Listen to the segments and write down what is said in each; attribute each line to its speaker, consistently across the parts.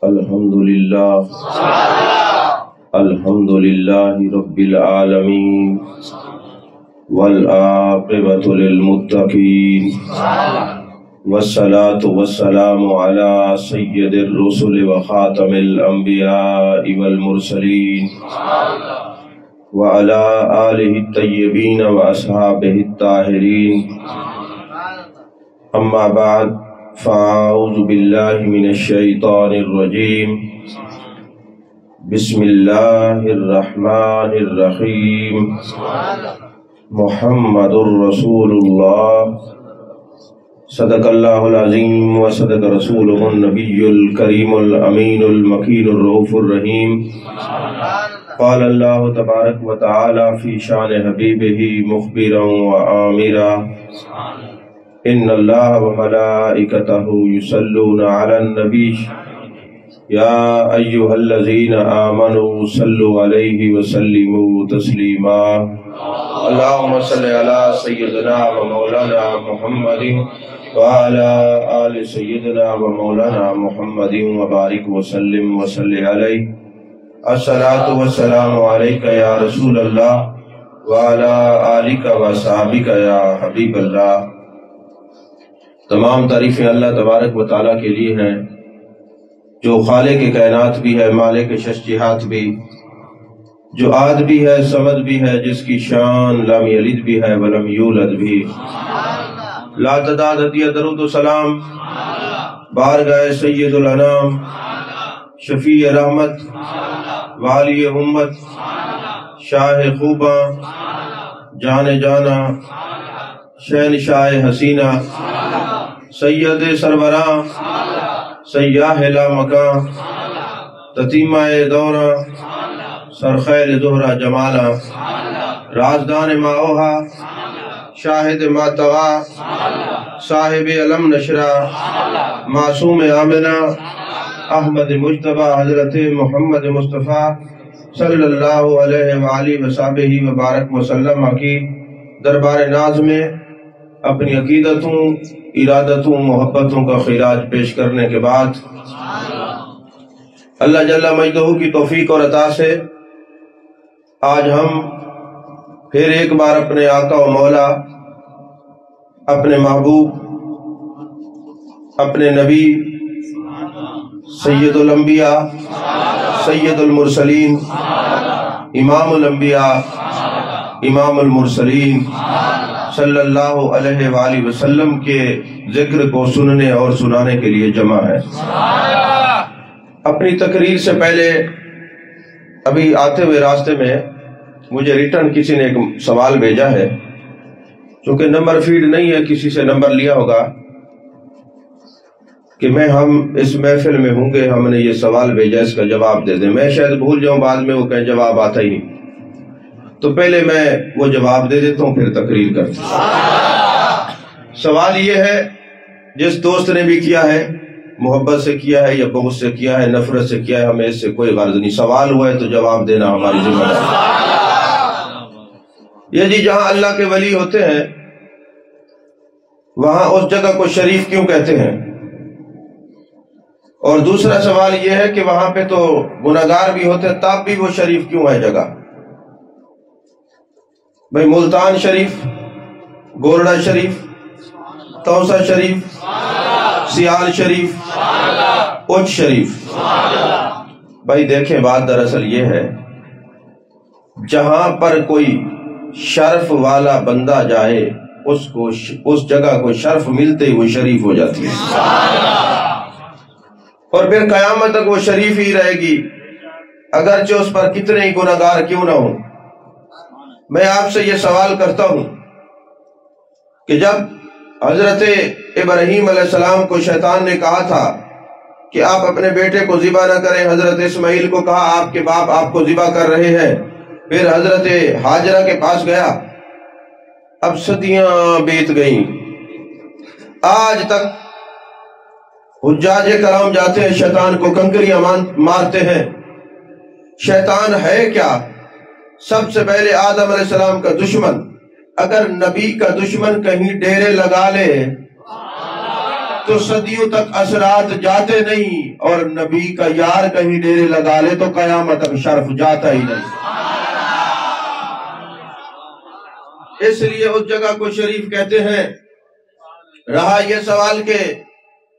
Speaker 1: الحمدللہ رب العالمین والعاقبۃ للمتقین والصلاة والسلام علی سید الرسل وخاتم الانبیاء والمرسلین وعلی آلہ الطیبین واصحابہ الطاہرین، اما بعد فاعوذ باللہ من الشیطان الرجیم، بسم اللہ الرحمن الرحیم، محمد رسول اللہ، صدق اللہ العظیم وصدق رسولہ النبی الکریم الامین المکین الرؤوف الرحیم۔ قال اللہ تبارک و تعالی فی شان حبیبہ مخبرا وآمرا، ان اللہ وملائکتہ یصلون علی النبی یا ایہا الذین آمنوا صلوا علیہ وسلموا تسلیما۔ اللہم صل علی سیدنا و مولانا محمد وعلی آل سیدنا و مولانا محمد وبارک وسلم وصلی علیہ۔ الصلاة والسلام علیکہ یا رسول اللہ وعلی آلک و صحابک یا حبیب اللہ۔ تمام تعریفیں اللہ تبارک و تعالیٰ کے لیے ہیں، جو خالق کائنات بھی ہے، مالک ششجہات بھی، جو آد بھی ہے، صمد بھی ہے، جس کی شان لم یلد بھی ہے ولم یولد بھی۔ لا تعداد عطیہ درود و سلام بارگاہ سید الانام، شفیع رحمت، والی امت، شاہ خوباں، جان جانا، شہنشاہ حسینہ، سید سربراں، سیاہ لا مکان، تتیمہ دورہ، سرخیل زہرہ جمالہ، رازدان ماؤہا، شاہد ماتوا، صاحب علم نشرہ، معصوم آمنہ، احمد مجتبہ، حضرت محمد مصطفیٰ صلی اللہ علیہ وآلہ وسلم وبارک وسلم کی دربار ناز میں اپنی عقیدتوں، ارادتوں، محبتوں کا خراج پیش کرنے کے بعد اللہ جل مجدہ کی توفیق اور عطا سے آج ہم پھر ایک بار اپنے آقا و مولا، اپنے محبوب، اپنے نبی، سید الانبیاء، سید المرسلین، امام الانبیاء، امام المرسلین صلی اللہ علیہ وآلہ وسلم کے ذکر کو سننے اور سنانے کے لیے جمع ہے۔ اپنی تقریر سے پہلے ابھی آتے ہوئے راستے میں مجھے ریٹرن کسی نے ایک سوال بھیجا ہے، چونکہ نمبر فیڈ نہیں ہے، کسی سے نمبر لیا ہوگا کہ ہم اس محفل میں ہوں گے، ہم نے یہ سوال بھیجا، اس کا جواب دے دیں۔ میں شاید بھول جاؤں، بعد میں وہ کہیں جواب آتا ہی نہیں، تو پہلے میں وہ جواب دے دیتا ہوں، پھر تقریر کرتا ہوں۔ سوال یہ ہے، جس دوست نے بھی کیا ہے، محبت سے کیا ہے یا بغض سے کیا ہے، نفرت سے کیا ہے، ہمیں اس سے کوئی غرض نہیں، سوال ہوا ہے تو جواب دینا ہماری ذمہ داری۔ یہ جی جہاں اللہ کے ولی ہوتے ہیں وہاں اس جگہ کو شریف کیوں کہتے ہیں؟ اور دوسرا سوال یہ ہے کہ وہاں پہ تو گناہگار بھی ہوتے ہیں، تب بھی وہ شریف کیوں ہے جگہ؟ بھئی ملتان شریف، گورڈا شریف، توسا شریف، سیال شریف، اچ شریف۔ بھئی دیکھیں، بات دراصل یہ ہے، جہاں پر کوئی شرف والا بندہ جائے اس جگہ کو شرف ملتے ہی وہ شریف ہو جاتی ہے، اور پھر قیامت تک وہ شریف ہی رہے گی، اگرچہ اس پر کتنے ہی گناہگار کیوں نہ ہوں۔ میں آپ سے یہ سوال کرتا ہوں کہ جب حضرت ابراہیم علیہ السلام کو شیطان نے کہا تھا کہ آپ اپنے بیٹے کو ذبح نہ کریں، حضرت اسماعیل کو کہا آپ کے باپ آپ کو ذبح کر رہے ہیں، پھر حضرت ہاجرہ کے پاس گیا، اب صدیاں بیت گئیں، آج تک حجاج کرام جاتے ہیں، شیطان کو کنکریاں مارتے ہیں۔ شیطان ہے کیا؟ سب سے پہلے آدم علیہ السلام کا دشمن، اگر نبی کا دشمن کہیں ڈیرے لگا لے تو صدیوں تک اثرات جاتے نہیں، اور نبی کا یار کہیں ڈیرے لگا لے تو قیامت تک شرف جاتا ہی نہیں۔ اس لیے اس جگہ کو شریف کہتے ہیں۔ رہا یہ سوال کہ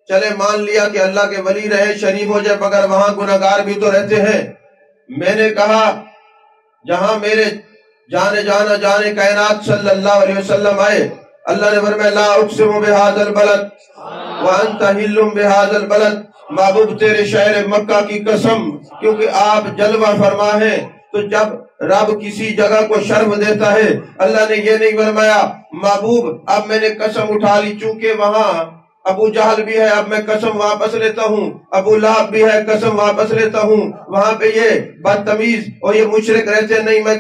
Speaker 1: چلے مان لیا کہ اللہ کے ولی رہے شریف ہو جائے، مگر وہاں گناہگار بھی تو رہتے ہیں۔ میں نے کہا جہاں میرے جان کائنات صلی اللہ علیہ وسلم آئے، اللہ نے فرمایا لا اقسم بہذا البلد وانت حل بہذا البلد، محبوب تیرے شہر مکہ کی قسم، کیونکہ آپ جلوہ فرما ہیں۔ تو جب رب کسی جگہ کو شرف دیتا ہے، اللہ نے یہ نہیں فرمایا محبوب اب میں نے قسم اٹھا لی چونکہ وہاں ابو جہل بھی ہے اب میں قسم واپس لیتا ہوں، ابو لہب بھی ہے قسم واپس لیتا ہوں، وہاں پہ یہ بدتمیز اور یہ مشرک رہتے نہیں، میں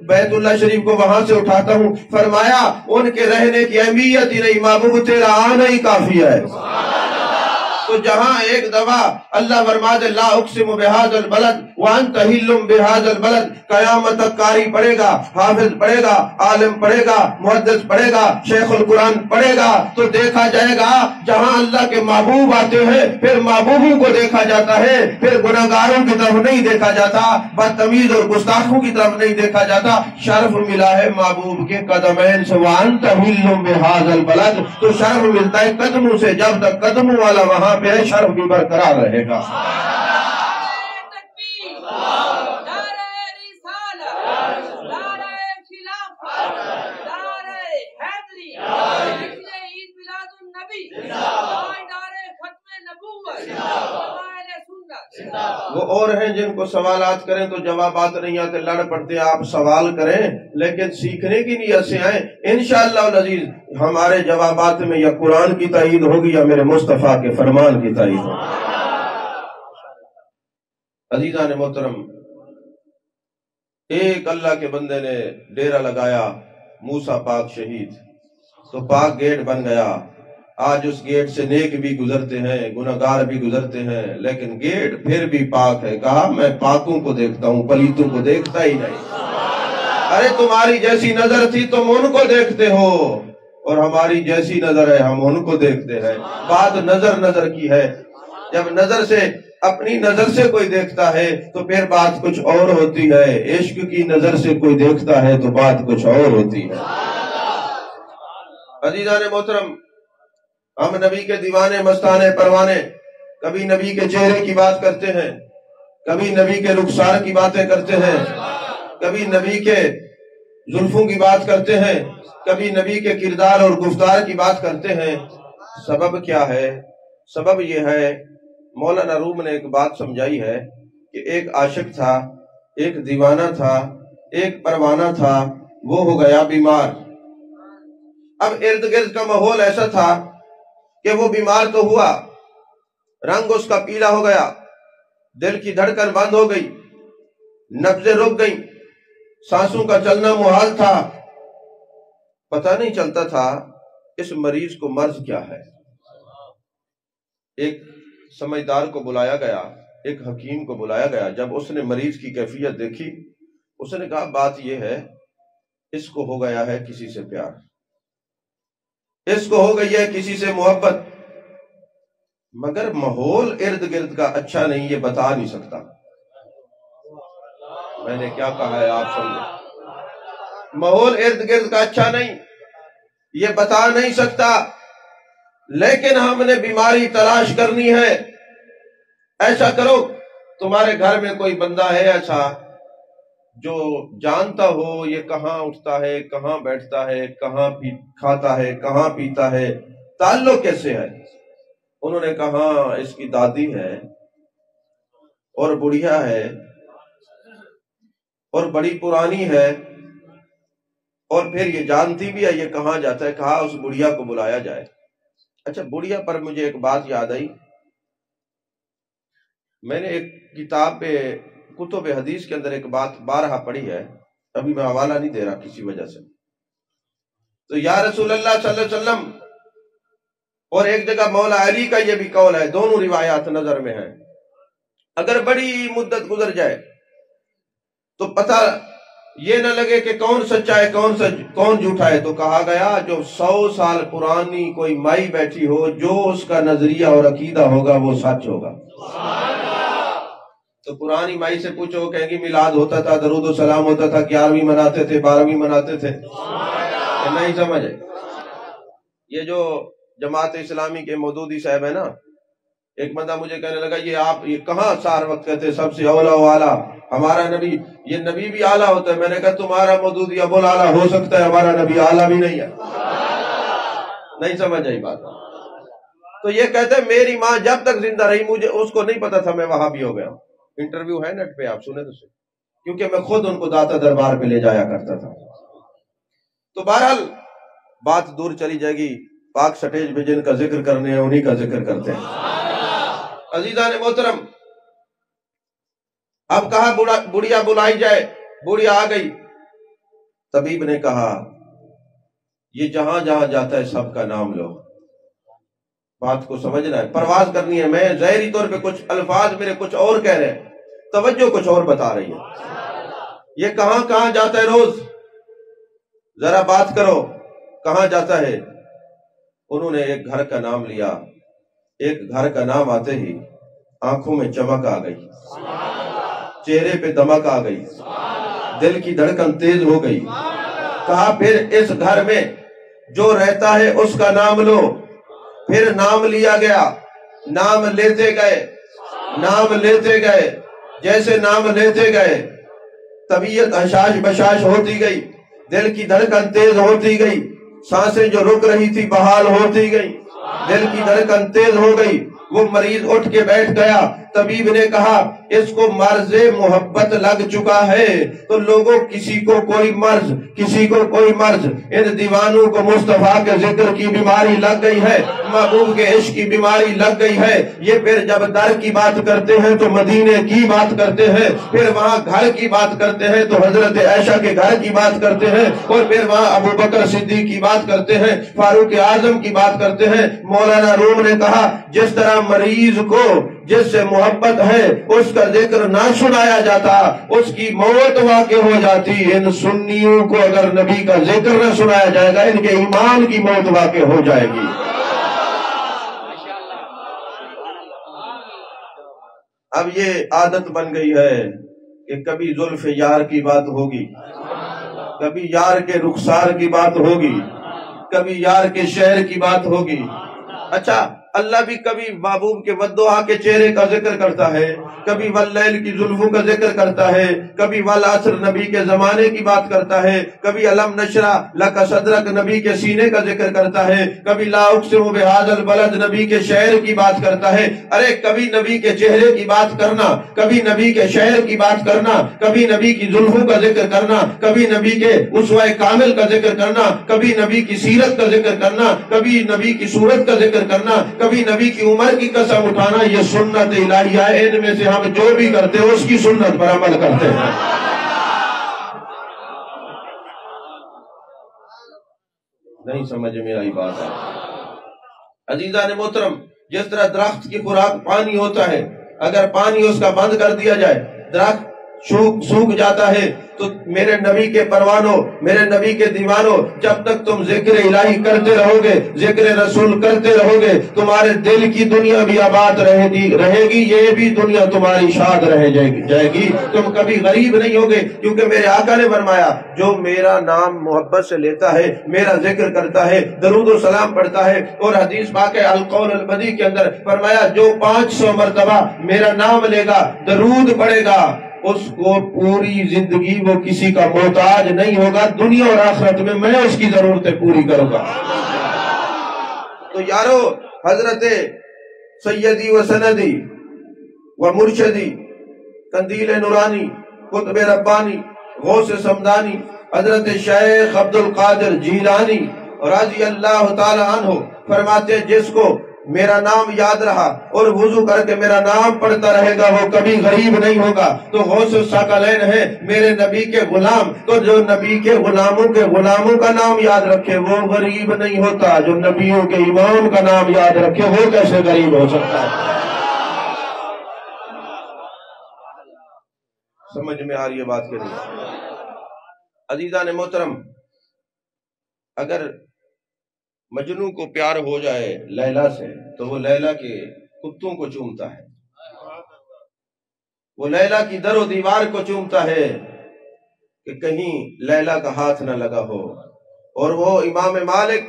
Speaker 1: بیت اللہ شریف کو وہاں سے اٹھاتا ہوں۔ فرمایا ان کے رہنے کی اہمیت ہی نہیں، محبوب تیرا آنا ہی کافی ہے۔ تو جہاں ایک دفعہ اللہ فرما دے لا اقسم بہذا البلد وانت حل بہذا البلد، قیامت تک قاری پڑھے گا، حافظ پڑھے گا، عالم پڑھے گا، محدث پڑھے گا، شیخ القرآن پڑھے گا، تو دیکھا جائے گا جہاں اللہ کے محبوب آتے ہیں پھر محبوبوں کو دیکھا جاتا ہے، پھر گناہگاروں کی طرف نہیں دیکھا جاتا، بدتمیز اور گستاخوں کی طرف نہیں دیکھا جاتا۔ شرف ملا ہے محبوب کے قدمین سے، وانت حل بہذا البلد، تو شرف ملتا ہے قدموں سے، جب تک قدموں والا وہاں پہ شرف بھی برقرار رہے گا۔ وہ اور ہیں جن کو سوالات کریں تو جوابات نہیں آتے، لڑ پڑتے، آپ سوال کریں لیکن سیکھنے کی نیت سے آئیں، انشاءاللہ العزیز ہمارے جوابات میں یا قرآن کی تائید ہوگی یا میرے مصطفیٰ کے فرمان کی تائید ہوگی۔ عزیزان محترم، ایک اللہ کے بندے نے ڈیرہ لگایا، موسیٰ پاک شہید، تو پاک گیٹ بن گیا۔ آج اس گیٹ سے نیک بھی گزرتے ہیں، گناہگار بھی گزرتے ہیں، لیکن گیٹ پھر بھی پاک ہے۔ کہا میں پاکوں کو دیکھتا ہوں، پلیتوں کو دیکھتا ہی نہیں۔ ارے تمہاری جیسی نظر تھی تم ان کو دیکھتے ہو، اور ہماری جیسی نظر ہے ہم ان کو دیکھتے ہیں۔ بات نظر کی ہے، جب نظر سے اپنی نظر سے کوئی دیکھتا ہے تو پھر بات کچھ اور ہوتی ہے، عشق کی نظر سے کوئی دیکھتا ہے تو بات کچھ اور ہوتی ہے۔ عزیزان محترم، ہم نبی کے دیوانے مستانے پروانے، کبھی نبی کے چہرے کی بات کرتے ہیں، کبھی نبی کے رخسار کی باتیں کرتے ہیں، کبھی نبی کے زلفوں کی بات کرتے ہیں، کبھی نبی کے کردار اور گفتار کی بات کرتے ہیں۔ سبب کیا ہے؟ سبب یہ ہے، مولانا روم نے ایک بات سمجھائی ہے کہ ایک عاشق تھا، ایک دیوانہ تھا، ایک پروانہ تھا، وہ ہو گیا بیمار۔ اب ارد گرد کا ماحول ایسا تھا کہ وہ بیمار تو ہوا، رنگ اس کا پیلا ہو گیا، دل کی دھڑکن بند ہو گئی، نبضیں رک گئیں، سانسوں کا چلنا محال تھا، پتہ نہیں چلتا تھا اس مریض کو مرض کیا ہے۔ ایک سمجھدار کو بلایا گیا، ایک حکیم کو بلایا گیا۔ جب اس نے مریض کی کیفیت دیکھی، اس نے کہا بات یہ ہے اس کو ہو گیا ہے کسی سے پیار، اس کو ہو گئی ہے کسی سے محبت، مگر ماحول ارد گرد کا اچھا نہیں، یہ بتا نہیں سکتا۔ میں نے کیا کہا ہے آپ سمجھے؟ ماحول ارد گرد کا اچھا نہیں، یہ بتا نہیں سکتا، لیکن ہم نے بیماری تلاش کرنی ہے۔ ایسا کرو، تمہارے گھر میں کوئی بندہ ہے ایسا جو جانتا ہو یہ کہاں اٹھتا ہے، کہاں بیٹھتا ہے، کہاں کھاتا ہے، کہاں پیتا ہے، تعلق کیسے ہے؟ انہوں نے کہا اس کی دادی ہے اور بڑھیا ہے اور بڑی پرانی ہے، اور پھر یہ جانتی بھی ہے یہ کہاں جاتا ہے۔ کہا اس بڑھیا کو بلایا جائے۔ اچھا، بڑھیا پر مجھے ایک بات یاد آئی، میں نے ایک کتاب پہ کتب حدیث کے اندر ایک بات بارہا پڑھی ہے، ابھی میں حوالہ نہیں دے رہا کسی وجہ سے۔ تو یا رسول اللہ صلی اللہ علیہ وسلم، اور ایک جگہ مولا علی کا یہ بھی قول ہے، دونوں روایات نظر میں ہیں، اگر بڑی مدت گزر جائے تو پتہ یہ نہ لگے کہ کون سچا ہے کون جھوٹا ہے، تو کہا گیا جو 100 سال پرانی کوئی مائی بیٹھی ہو، جو اس کا نظریہ اور عقیدہ ہوگا وہ سچ ہوگا۔ تو پرانی مائی سے پوچھو، وہ کہیں گی میلاد ہوتا تھا، درود و سلام ہوتا تھا، 11ویں مناتے تھے، 12ویں مناتے تھے، نہیں سمجھے؟ یہ جو جماعت اسلامی کے مودودی صاحب ہے نا، ایک بندہ مجھے کہنے لگا یہ آپ یہ کہاں سار وقت کہتے سب سے اولا و اعلیٰ ہمارا نبی، یہ نبی بھی اعلیٰ ہوتا ہے۔ میں نے کہا تمہارا مودودی ابو الاعلیٰ ہو سکتا ہے، ہمارا نبی اعلیٰ بھی نہیں ہے۔ نہیں سمجھ آئی بات؟ تو یہ کہتے ہیں میری ماں جب تک زندہ رہی مجھے اس کو نہیں پتا تھا میں وہابی ہو گیا ہوں۔ انٹرویو ہے نیٹ پہ، آپ سنیں تو صحیح، کیونکہ میں خود ان کو داتا دربار پہ لے جایا کرتا تھا۔ تو بہرحال بات دور چلی جائے گی، پاک سٹیج پہ جن کا ذکر کرنے ہیں انہی کا ذکر کرتے ہیں۔ عزیزان محترم، اب کہا بڑھیا بلائی جائے، بڑھیا آ گئی۔ طبیب نے کہا یہ جہاں جہاں جاتا ہے سب کا نام لو۔ بات کو سمجھنا ہے، پرواز کرنی ہے۔ میں ظاہری طور پہ کچھ الفاظ میرے کچھ اور کہہ رہے ہیں، توجہ کچھ اور بتا رہی ہے۔ یہ کہاں کہاں جاتا ہے روز، ذرا بات کرو کہاں جاتا ہے۔ انہوں نے ایک گھر کا نام لیا، ایک گھر کا نام آتے ہی آنکھوں میں چمک آ گئی، چہرے پہ دمک آ گئی، دل کی دھڑکن تیز ہو گئی۔ کہا پھر اس گھر میں جو رہتا ہے اس کا نام لو۔ پھر نام لیا گیا، نام لیتے گئے، نام لیتے گئے، جیسے نام لیتے گئے طبیعت حشاش بشاش ہوتی گئی، دل کی دھڑکن تیز ہوتی گئی، سانسیں جو رک رہی تھی بحال ہوتی گئی، دل کی دھڑکن تیز ہو گئی۔ وہ مریض اٹھ کے بیٹھ گیا۔ طبیب نے کہا اس کو مرض محبت لگ چکا ہے۔ تو لوگوں کسی کو کوئی مرض، کسی کو کوئی مرض، ان دیوانوں کو مصطفیٰ کے ذکر کی بیماری لگ گئی ہے، محبوب کے عشق کی بیماری لگ گئی ہے۔ یہ پھر جب در کی بات کرتے ہیں تو مدینے کی بات کرتے ہیں، پھر وہاں گھر کی بات کرتے ہیں تو حضرت عائشہ کے گھر کی بات کرتے ہیں، اور پھر وہاں ابو بکر صدیق کی بات کرتے ہیں، فاروق اعظم کی بات کرتے ہیں۔ مولانا روم نے کہا جس طرح مریض کو جس سے محبت ہے اس کا ذکر نہ سنایا جاتا اس کی موت واقع ہو جاتی، ان سنیوں کو اگر نبی کا ذکر نہ سنایا جائے گا ان کے ایمان کی موت واقع ہو جائے گی۔ اب یہ عادت بن گئی ہے کہ کبھی زلف یار کی بات ہوگی، کبھی یار کے رخسار کی بات ہوگی، کبھی یار کے شہر کی بات ہوگی۔ اچھا اللہ بھی کبھی محبوب کے والضحیٰ کے چہرے کا ذکر کرتا ہے، کبھی واللیل کی زلفوں کا ذکر کرتا ہے، کبھی والعصر نبی کے زمانے کی بات کرتا ہے، کبھی علم نشرح لک صدرک نبی کے سینے کا ذکر کرتا ہے، کبھی لا اقسم بہذا البلد نبی کے شہر کی بات کرتا ہے۔ ارے کبھی نبی کے چہرے کی بات کرنا، کبھی نبی کے شہر کی بات کرنا، کبھی نبی کی زلفوں کا ذکر کرنا، کبھی نبی کے اسوہ کامل کا ذکر کرنا، کبھی نبی کی سیرت کا ذکر کرنا، کبھی نبی کی صورت کا ذکر کرنا، کبھی نبی کی عمر کی قسم اٹھانا، یہ سنت الہیہ ہے۔ ان میں سے ہم جو بھی کرتے ہیں اس کی سنت پر عمل کرتے ہیں۔ نہیں سمجھ میں آئی بات ہے؟ عزیزان محترم، جس طرح درخت کی خوراک پانی ہوتا ہے، اگر پانی اس کا بند کر دیا جائے درخت سوکھ جاتا ہے، تو میرے نبی کے پروانوں، میرے نبی کے دیوانوں، جب تک تم ذکر الہی کرتے رہو گے، ذکر رسول کرتے رہو گے، تمہارے دل کی دنیا بھی آباد رہے گی، یہ بھی دنیا تمہاری شاد رہ جائے گی، تم کبھی غریب نہیں ہوگے۔ کیونکہ میرے آقا نے فرمایا جو میرا نام محبت سے لیتا ہے، میرا ذکر کرتا ہے، درود و سلام پڑھتا ہے، اور حدیث پاک القول البدی کے اندر فرمایا جو 500 مرتبہ میرا نام لے گا، درود پڑھے گا، اس کو پوری زندگی وہ کسی کا محتاج نہیں ہوگا، دنیا اور آخرت میں اس کی ضرورتیں پوری کروں گا۔ تو یارو حضرت سیدی و سندی و مرشدی، قندیل نورانی، قطب ربانی، غوث سمدانی، حضرت شیخ عبد القادر جیلانی رضی اللہ تعالی عنہ فرماتے جس کو میرا نام یاد رہا اور وضو کر کے میرا نام پڑھتا رہے گا وہ کبھی غریب نہیں ہوگا۔ تو غوث الثقلین ہے میرے نبی کے غلام، تو جو نبی کے غلاموں کا نام یاد رکھے وہ غریب نہیں ہوتا، جو نبیوں کے امام کا نام یاد رکھے وہ کیسے غریب ہو سکتا ہے؟ سمجھ میں آ رہی ہے بات کے نہیں؟ عزیزان محترم، اگر مجنو کو پیار ہو جائے لیلا سے تو وہ لیلا کے کتوں کو چومتا ہے، وہ لیلا کی در و دیوار کو چومتا ہے کہ کہیں لیلا کا ہاتھ نہ لگا ہو۔ اور وہ امام مالک،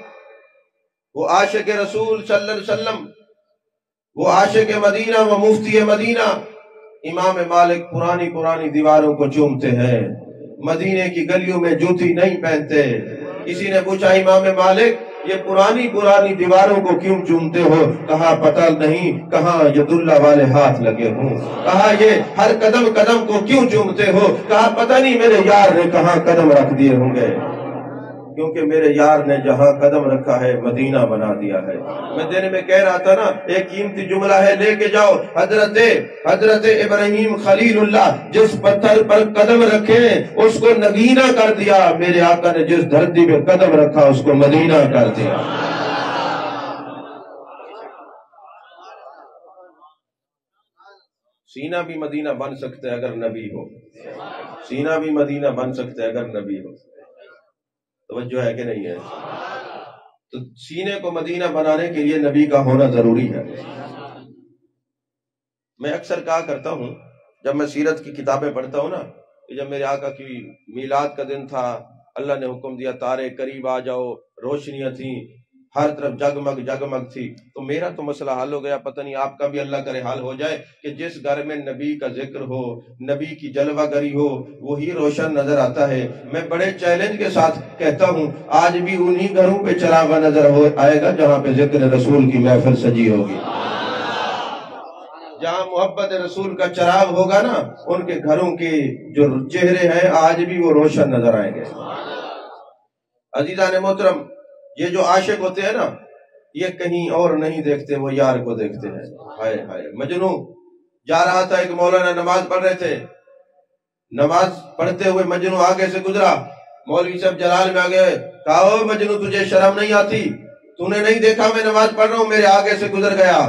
Speaker 1: وہ عاشق رسول صلی اللہ علیہ وسلم، وہ عاشق مدینہ، وہ مفتی مدینہ، امام مالک پرانی دیواروں کو چومتے ہیں، مدینے کی گلیوں میں جوتی نہیں پہنتے۔ کسی نے پوچھا امام مالک یہ پرانی دیواروں کو کیوں چومتے ہو؟ کہا پتہ نہیں کہاں ید اللہ والے ہاتھ لگے ہوں۔ کہا یہ ہر قدم کو کیوں چومتے ہو؟ کہا پتہ نہیں میرے یار نے کہاں قدم رکھ دیے ہوں گے، کیونکہ میرے یار نے جہاں قدم رکھا ہے مدینہ بنا دیا ہے۔ میں دینے میں کہہ رہا تھا نا، ایک قیمتی جملہ ہے، لے کے جاؤ۔ حضرت ابراہیم خلیل اللہ جس پتھر پر قدم رکھے اس کو نگینہ کر دیا، میرے آقا نے جس دھرتی پہ قدم رکھا اس کو مدینہ کر دیا۔ سینہ بھی مدینہ بن سکتا ہے اگر نبی ہو، سینہ بھی مدینہ بن سکتا ہے اگر نبی ہو۔ توجہ ہے کہ نہیں ہے؟ تو سینے کو مدینہ بنانے کے لیے نبی کا ہونا ضروری ہے۔ میں اکثر کہا کرتا ہوں جب میں سیرت کی کتابیں پڑھتا ہوں نا، کہ جب میرے آقا کی میلاد کا دن تھا، اللہ نے حکم دیا تارے قریب آ جاؤ، روشنیاں تھیں ہر طرف، جگمگ تھی، تو میرا تو مسئلہ حل ہو گیا۔ پتہ نہیں آپ کا بھی اللہ کرے حال ہو جائے کہ جس گھر میں نبی کا ذکر ہو، نبی کی جلوہ گری ہو، وہی روشن نظر آتا ہے۔ میں بڑے چیلنج کے ساتھ کہتا ہوں آج بھی انہی گھروں پہ چراغاں نظر آئے گا جہاں پہ ذکر رسول کی محفل سجی ہوگی۔ جہاں محبت رسول کا چراغ ہوگا نا، ان کے گھروں کے جو چہرے ہیں آج بھی وہ روشن نظر آئیں گے۔ عزیزان محترم، یہ جو عاشق ہوتے ہیں نا، یہ کہیں اور نہیں دیکھتے، وہ یار کو دیکھتے ہیں۔ ہائے ہائے، مجنو جا رہا تھا، ایک مولانا نماز پڑھ رہے تھے، نماز پڑھتے ہوئے مجنو آگے سے گزرا، مولوی صاحب جلال میں آگے کہا او مجنو تجھے شرم نہیں آتی؟ تو نے نہیں دیکھا میں نماز پڑھ رہا ہوں، میرے آگے سے گزر گیا۔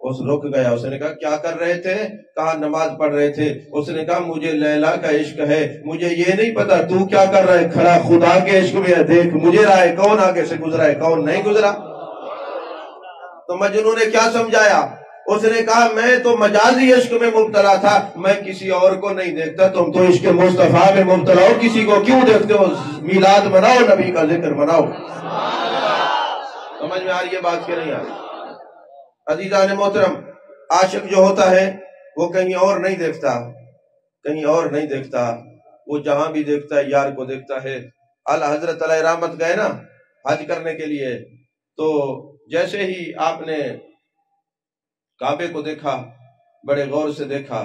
Speaker 1: اس رک گیا، اس نے کہا کیا کر رہے تھے؟ کہا نماز پڑھ رہے تھے۔ اس نے کہا مجھے لیلا کا عشق ہے، مجھے یہ نہیں پتا تو کیا کر رہا ہے، کھڑا خدا کے عشق میں ہے، دیکھ مجھے رہا ہے کون آگے سے گزرا ہے کون نہیں گزرا۔ تو مجنون نے کیا سمجھایا؟ اس نے کہا میں تو مجازی عشق میں مبتلا تھا، میں کسی اور کو نہیں دیکھتا، تم تو عشق مصطفیٰ میں مبتلا ہو، کسی کو کیوں دیکھتے ہو؟ میلاد مناؤ، نبی کا ذکر مناؤ۔ سمجھ میں آ رہی ہے بات کہ نہیں آ رہی؟ عزیزان محترم، عاشق جو ہوتا ہے وہ کہیں اور نہیں دیکھتا، کہیں اور نہیں دیکھتا، وہ جہاں بھی دیکھتا ہے یار کو دیکھتا ہے۔ اعلیٰ حضرت علیہ رحمت گئے نا حج کرنے کے لیے، تو جیسے ہی آپ نے کعبے کو دیکھا، بڑے غور سے دیکھا،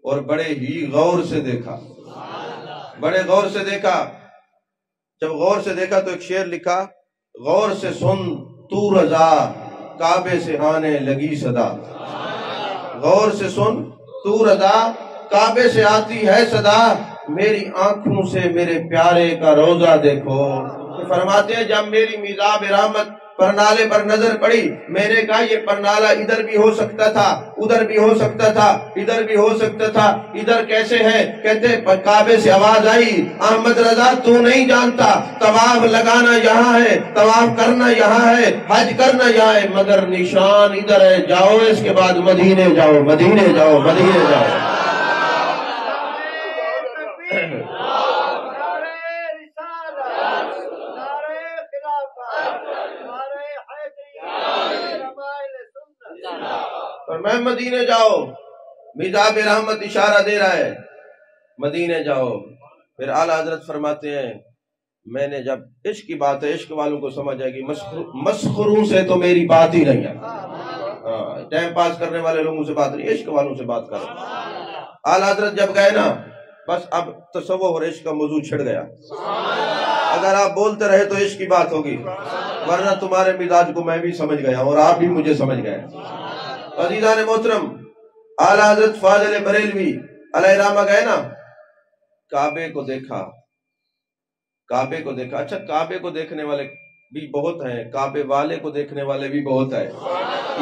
Speaker 1: اور بڑے ہی غور سے دیکھا، بڑے غور سے دیکھا۔ جب غور سے دیکھا تو ایک شعر لکھا، غور سے سن تو رضا کعبے سے آنے لگی صدا، غور سے سن تو رضا کعبے سے آتی ہے صدا، میری آنکھوں سے میرے پیارے کا روضہ دیکھو۔ فرماتے ہیں جب میری میزاب رحمت پرنالے پر نظر پڑی، میں نے کہا یہ پرنالہ ادھر بھی ہو سکتا تھا، ادھر بھی ہو سکتا تھا، ادھر بھی ہو سکتا تھا، ادھر کیسے ہے؟ کہتے کعبے سے آواز آئی، احمد رضا تو نہیں جانتا طواف لگانا یہاں ہے، طواف کرنا یہاں ہے، حج کرنا یہاں ہے، مگر نشان ادھر ہے، جاؤ اس کے بعد مدینے جاؤ، مدینے جاؤ، مدینے جاؤ۔ میں مدینے جاؤ، میزاب رحمت اشارہ دے رہا ہے، مدینے جاؤ۔ پھر اعلیٰ حضرت فرماتے ہیں میں نے جب عشق کی بات ہے، عشق والوں کو سمجھ آئے گی، مسخروں سے تو میری بات ہی نہیں ہے، ٹائم پاس کرنے والے لوگوں سے بات نہیں، عشق والوں سے بات کرو۔ اعلیٰ حضرت جب گئے نا، بس اب تصوف اور عشق کا موضوع چھڑ گیا۔ اگر آپ بولتے رہے تو عشق کی بات ہوگی، ورنہ تمہارے مزاج کو میں بھی سمجھ گیا اور آپ بھی مجھے سمجھ گئے۔ عزیزان محترم، اعلیٰ حضرت فاضل بریلوی علیہ رحمہ گئے نا، کعبے کو دیکھا، کعبے کو دیکھا۔ اچھا کعبے کو دیکھنے والے بھی بہت ہیں، کعبے والے کو دیکھنے والے بھی بہت ہیں،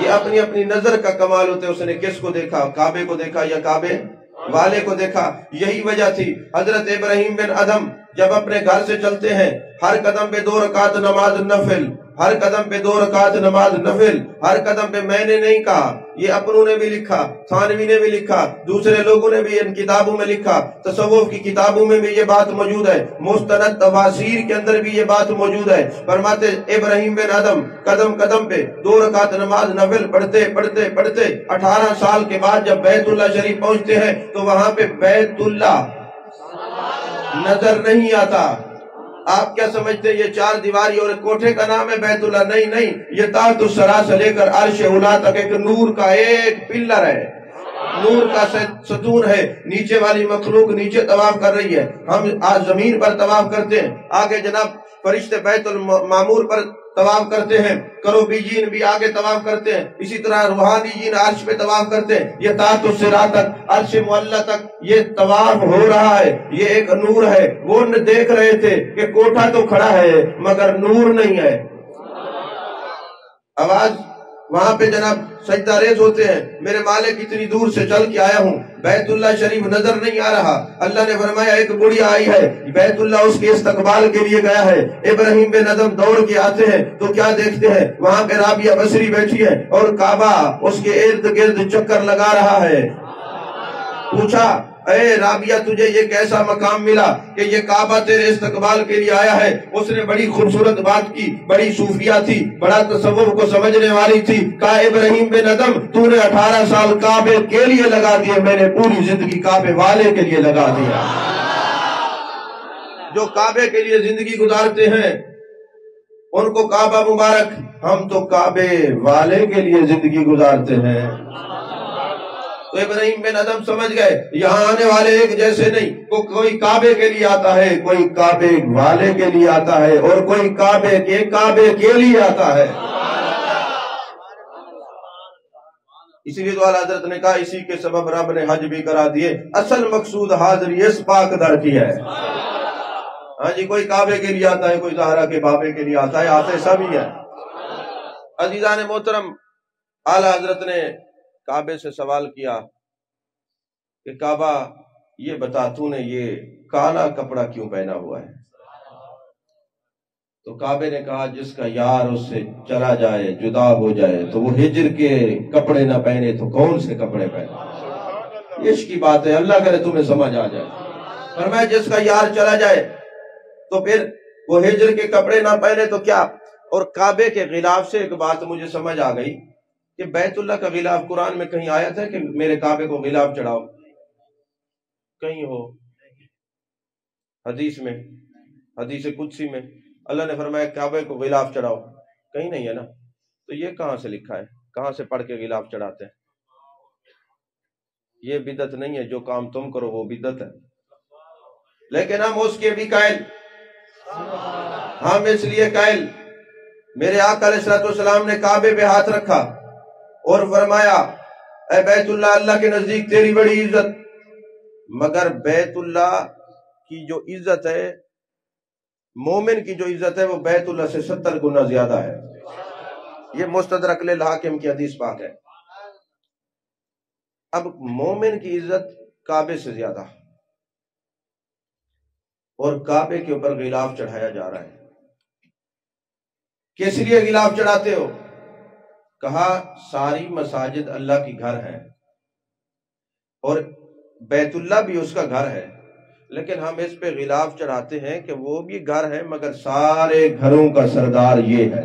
Speaker 1: یہ اپنی اپنی نظر کا کمال ہوتے۔ اس نے کس کو دیکھا؟ کعبے کو دیکھا یا کعبے والے کو دیکھا. یہی وجہ تھی حضرت ابراہیم بن ادم جب اپنے گھر سے چلتے ہیں ہر قدم پہ 2 رکعت نماز نفل، ہر قدم پہ 2 رکعت نماز نفل، ہر قدم پہ. میں نے نہیں کہا، یہ اپنوں نے بھی لکھا، تھانوی نے بھی لکھا، دوسرے لوگوں نے بھی ان کتابوں میں لکھا، تصوف کی کتابوں میں بھی یہ بات موجود ہے، مستند تفاسیر کے اندر بھی یہ بات موجود ہے. فرماتے ابراہیم بن ادم قدم قدم پہ 2 رکعت نماز نفل پڑھتے پڑھتے پڑھتے 18 سال کے بعد جب بیت اللہ شریف پہنچتے ہیں تو وہاں پہ بیت اللہ نظر نہیں آتا. آپ کیا سمجھتے ہیں یہ 4 دیواری اور کوٹھے کا نام ہے بیت اللہ؟ نہیں نہیں، یہ تحت الثری سے لے کر عرش اولا تک ایک نور کا ایک پلر ہے، نور کا ستون ہے. نیچے والی مخلوق نیچے طواف کر رہی ہے، ہم آج زمین پر طواف کرتے ہیں، آگے جناب فرشتے بیت المعمور پر طواف کرتے ہیں، کروبی جین بھی آگے طواف کرتے ہیں، اسی طرح روحانی جین عرش پہ طواف کرتے ہیں. یہ تحت الثری تک عرش معلی تک یہ طواف ہو رہا ہے، یہ ایک نور ہے. وہ دیکھ رہے تھے کہ کوٹھا تو کھڑا ہے مگر نور نہیں ہے. آواز وہاں پہ جناب سجدہ ریز ہوتے ہیں، میرے مالک اتنی دور سے چل کے آیا ہوں، بیت اللہ شریف نظر نہیں آ رہا. اللہ نے فرمایا ایک بڑھیا آئی ہے، بیت اللہ اس کے استقبال کے لیے گیا ہے. ابراہیم بن ادم دوڑ کے آتے ہیں تو کیا دیکھتے ہیں؟ وہاں پہ رابعہ بصری بیٹھی ہے اور کعبہ اس کے ارد گرد چکر لگا رہا ہے. پوچھا اے رابعہ تجھے یہ کیسا مقام ملا کہ یہ کعبہ تیرے استقبال کے لیے آیا ہے؟ اس نے بڑی خوبصورت بات کی، بڑی صوفیہ تھی، بڑا تصوف کو سمجھنے والی تھی. کہا ابراہیم بن ادم تو نے 18 سال کعبے کے لیے لگا دیے، میں نے پوری زندگی کعبے والے کے لیے لگا دیا. جو کعبے کے لیے زندگی گزارتے ہیں ان کو کعبہ مبارک، ہم تو کعبے والے کے لیے زندگی گزارتے ہیں. تو ابراہیم بن ادم سمجھ گئے یہاں آنے والے ایک جیسے نہیں، کوئی کعبے کے لیے آتا ہے، کوئی کعبے والے کے لیے آتا ہے، اور کوئی کعبے کے لیے آتا ہے. اسی لیے تو اعلیٰ حضرت نے کہا اسی کے سبب رب نے حج بھی کرا دیے، اصل مقصود حاضری اس پاک در کی ہے. ہاں جی، کوئی کعبے کے لیے آتا ہے، کوئی زہرا کے بابے کے لیے آتا ہے، آتے سبھی ہیں. عزیزان محترم، اعلیٰ حضرت نے کعبے سے سوال کیا کہ کعبہ یہ بتا تو نے یہ کالا کپڑا کیوں پہنا ہوا ہے؟ تو کعبے نے کہا جس کا یار اس سے چلا جائے، جدا ہو جائے، تو وہ ہجر کے کپڑے نہ پہنے تو کون سے کپڑے پہنے؟ عشق کی بات ہے، اللہ کرے تمہیں سمجھ آ جائے. فرمایا جس کا یار چلا جائے تو پھر وہ ہجر کے کپڑے نہ پہنے تو کیا. اور کعبے کے غلاف سے ایک بات مجھے سمجھ آ گئی کہ بیت اللہ کا غلاف قرآن میں کہیں آیا تھا کہ میرے کعبے کو غلاف چڑھاؤ؟ کہیں ہو حدیث میں، حدیث قدسی میں اللہ نے فرمایا کعبے کو غلاف چڑھاؤ؟ کہیں نہیں ہے نا. تو یہ کہاں سے لکھا ہے؟ کہاں سے پڑھ کے غلاف چڑھاتے ہیں؟ یہ بدعت نہیں ہے، جو کام تم کرو وہ بدعت ہے، لیکن ہم اس کے بھی قائل. ہم اس لیے قائل، میرے آقا علیہ السلام نے کعبے پہ ہاتھ رکھا اور فرمایا اے بیت اللہ، اللہ کے نزدیک تیری بڑی عزت، مگر بیت اللہ کی جو عزت ہے، مومن کی جو عزت ہے، وہ بیت اللہ سے 70 گنا زیادہ ہے. یہ مستدرک للحاکم کی حدیث پاک ہے. اب مومن کی عزت کعبے سے زیادہ، اور کعبے کے اوپر غلاف چڑھایا جا رہا ہے. کس لیے غلاف چڑھاتے ہو؟ کہا ساری مساجد اللہ کی گھر ہے اور بیت اللہ بھی اس کا گھر ہے، لیکن ہم اس پہ غلاف چڑھاتے ہیں کہ وہ بھی گھر ہے مگر سارے گھروں کا سردار یہ ہے.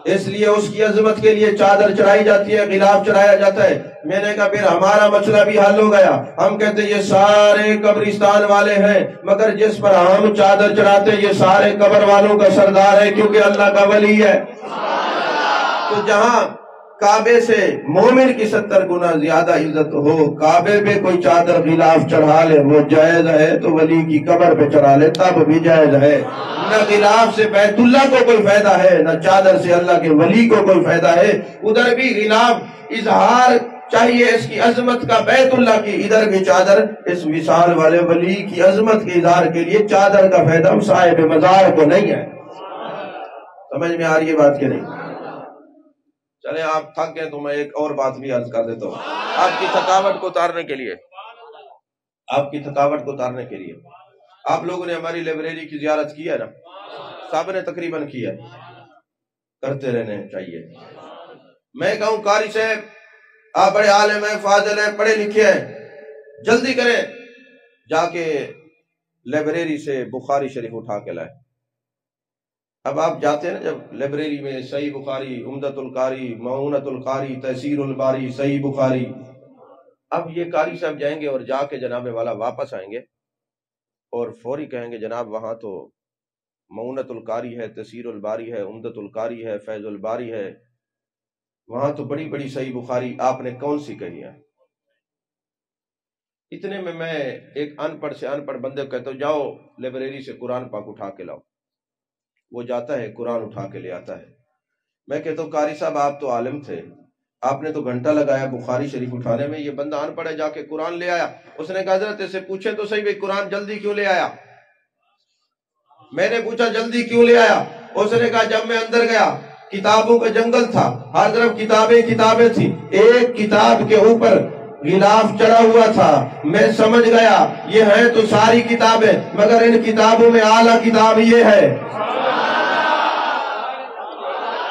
Speaker 1: اس لیے اس کی عظمت کے لیے چادر چڑھائی جاتی ہے، غلاف چڑھایا جاتا ہے. میں نے کہا پھر ہمارا مسئلہ بھی حل ہو گیا. ہم کہتے ہیں یہ سارے قبرستان والے ہیں، مگر جس پر ہم چادر چڑھاتے ہیں یہ سارے قبر والوں کا سردار ہے، کیونکہ اللہ کا ولی ہے. تو جہاں کعبے سے مومن کی 70 گنا زیادہ عزت ہو، کعبے پہ کوئی چادر غلاف چڑھا لے وہ جائز ہے، تو ولی کی قبر پہ چڑھا لے تب بھی جائز ہے. نہ غلاف سے بیت اللہ کو کوئی فائدہ ہے، نہ چادر سے اللہ کے ولی کو کوئی فائدہ ہے. ادھر بھی غلاف اظہار چاہیے اس کی عظمت کا بیت اللہ کی، ادھر بھی چادر اس وصال والے ولی کی عظمت کے اظہار کے لیے. چادر کا فائدہ صاحب مزار کو نہیں ہے. سمجھ میں آ رہی ہے بات کہ نہیں؟ چلے آپ تھک گئے تو میں ایک اور بات بھی عرض کر دیتا ہوں آپ کی تھکاوٹ کو اتارنے کے لیے۔ آپ کی تھکاوٹ کو اتارنے کے لیے آپ لوگوں نے ہماری لائبریری کی زیارت کی ہے نا؟ سب نے تقریباً کیا ہے، کرتے رہنے چاہیے۔ میں کہوں قاری صاحب آپ بڑے عالم ہیں، فاضل ہیں، پڑھے لکھے ہیں، جلدی کریں جا کے لائبریری سے بخاری شریف اٹھا کے لائے۔ اب آپ جاتے ہیں نا جب لائبریری میں، صحیح بخاری، عمدۃ القاری، معونۃ القاری، تحصیل الباری، صحیح بخاری، اب یہ قاری صاحب جائیں گے اور جا کے جناب والا واپس آئیں گے اور فوری کہیں گے جناب وہاں تو معونۃ القاری ہے، تحصیل الباری ہے، عمدۃ القاری ہے، فیض الباری ہے، وہاں تو بڑی بڑی صحیح بخاری آپ نے کون سی کہی ہے؟ اتنے میں ایک ان پڑھ سے ان پڑھ بندے کو کہتا ہوں جاؤ لائبریری سے قرآن پاک اٹھا کے لاؤ۔ وہ جاتا ہے قرآن اٹھا کے لے آتا ہے۔ میں کہتا ہوں قاری صاحب آپ تو عالم تھے، آپ نے تو گھنٹہ لگایا بخاری شریف اٹھانے میں، یہ بندہ ان پڑھ ہے جا کے قرآن لے آیا۔ اس نے کہا حضرت سے پوچھیں تو صحیح بھائی قرآن جلدی کیوں لے آیا؟ میں نے پوچھا جلدی کیوں لے آیا؟ اس نے کہا جب میں اندر گیا کتابوں کا جنگل تھا، ہر طرف کتابیں کتابیں تھی، ایک کتاب کے اوپر غلاف چڑھا ہوا تھا، میں سمجھ گیا یہ ہیں تو ساری کتابیں مگر ان کتابوں میں اعلیٰ کتاب یہ ہے،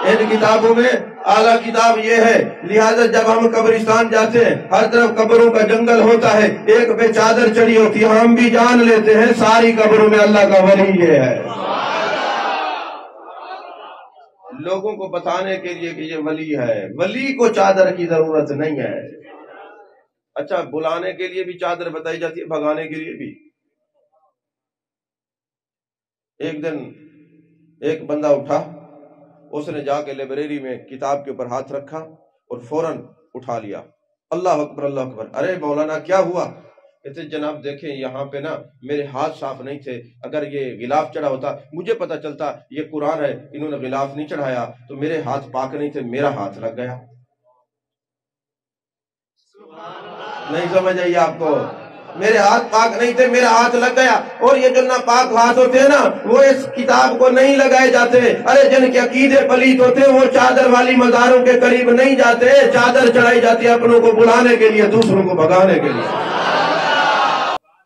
Speaker 1: ان کتابوں میں اعلیٰ کتاب یہ ہے۔ لہذا جب ہم قبرستان جاتے ہیں ہر طرف قبروں کا جنگل ہوتا ہے، ایک پہ چادر چڑھی ہوتی ہے، ہم بھی جان لیتے ہیں ساری قبروں میں اللہ کا ولی یہ ہے۔ لوگوں کو بتانے کے لیے کہ یہ ولی ہے، ولی کو چادر کی ضرورت نہیں ہے۔ اچھا بلانے کے لیے بھی چادر بتائی جاتی ہے، بھگانے کے لیے بھی۔ ایک دن ایک بندہ اٹھا، اس نے جا کے لائبریری میں کتاب کے اوپر ہاتھ رکھا اور فوراً اٹھا لیا، اللہ اکبر اللہ اکبر۔ ارے مولانا کیا ہوا؟ کہتے جناب دیکھیں یہاں پہ نا میرے ہاتھ صاف نہیں تھے، اگر یہ غلاف چڑھا ہوتا مجھے پتہ چلتا یہ قرآن ہے، انہوں نے غلاف نہیں چڑھایا تو میرے ہاتھ پاک نہیں تھے، میرا ہاتھ لگ گیا۔ نہیں سمجھ آئی آپ کو؟ میرے ہاتھ پاک نہیں تھے، میرا ہاتھ لگ گیا۔ اور یہ جو ناپاک ہاتھ ہوتے ہیں نا وہ اس کتاب کو نہیں لگائے جاتے۔ ارے جن کے عقیدے پلیت ہوتے ہیں وہ چادر والی مزاروں کے قریب نہیں جاتے، چادر چڑھائی جاتی ہے اپنوں کو بلانے کے لیے، دوسروں کو بھگانے کے لیے۔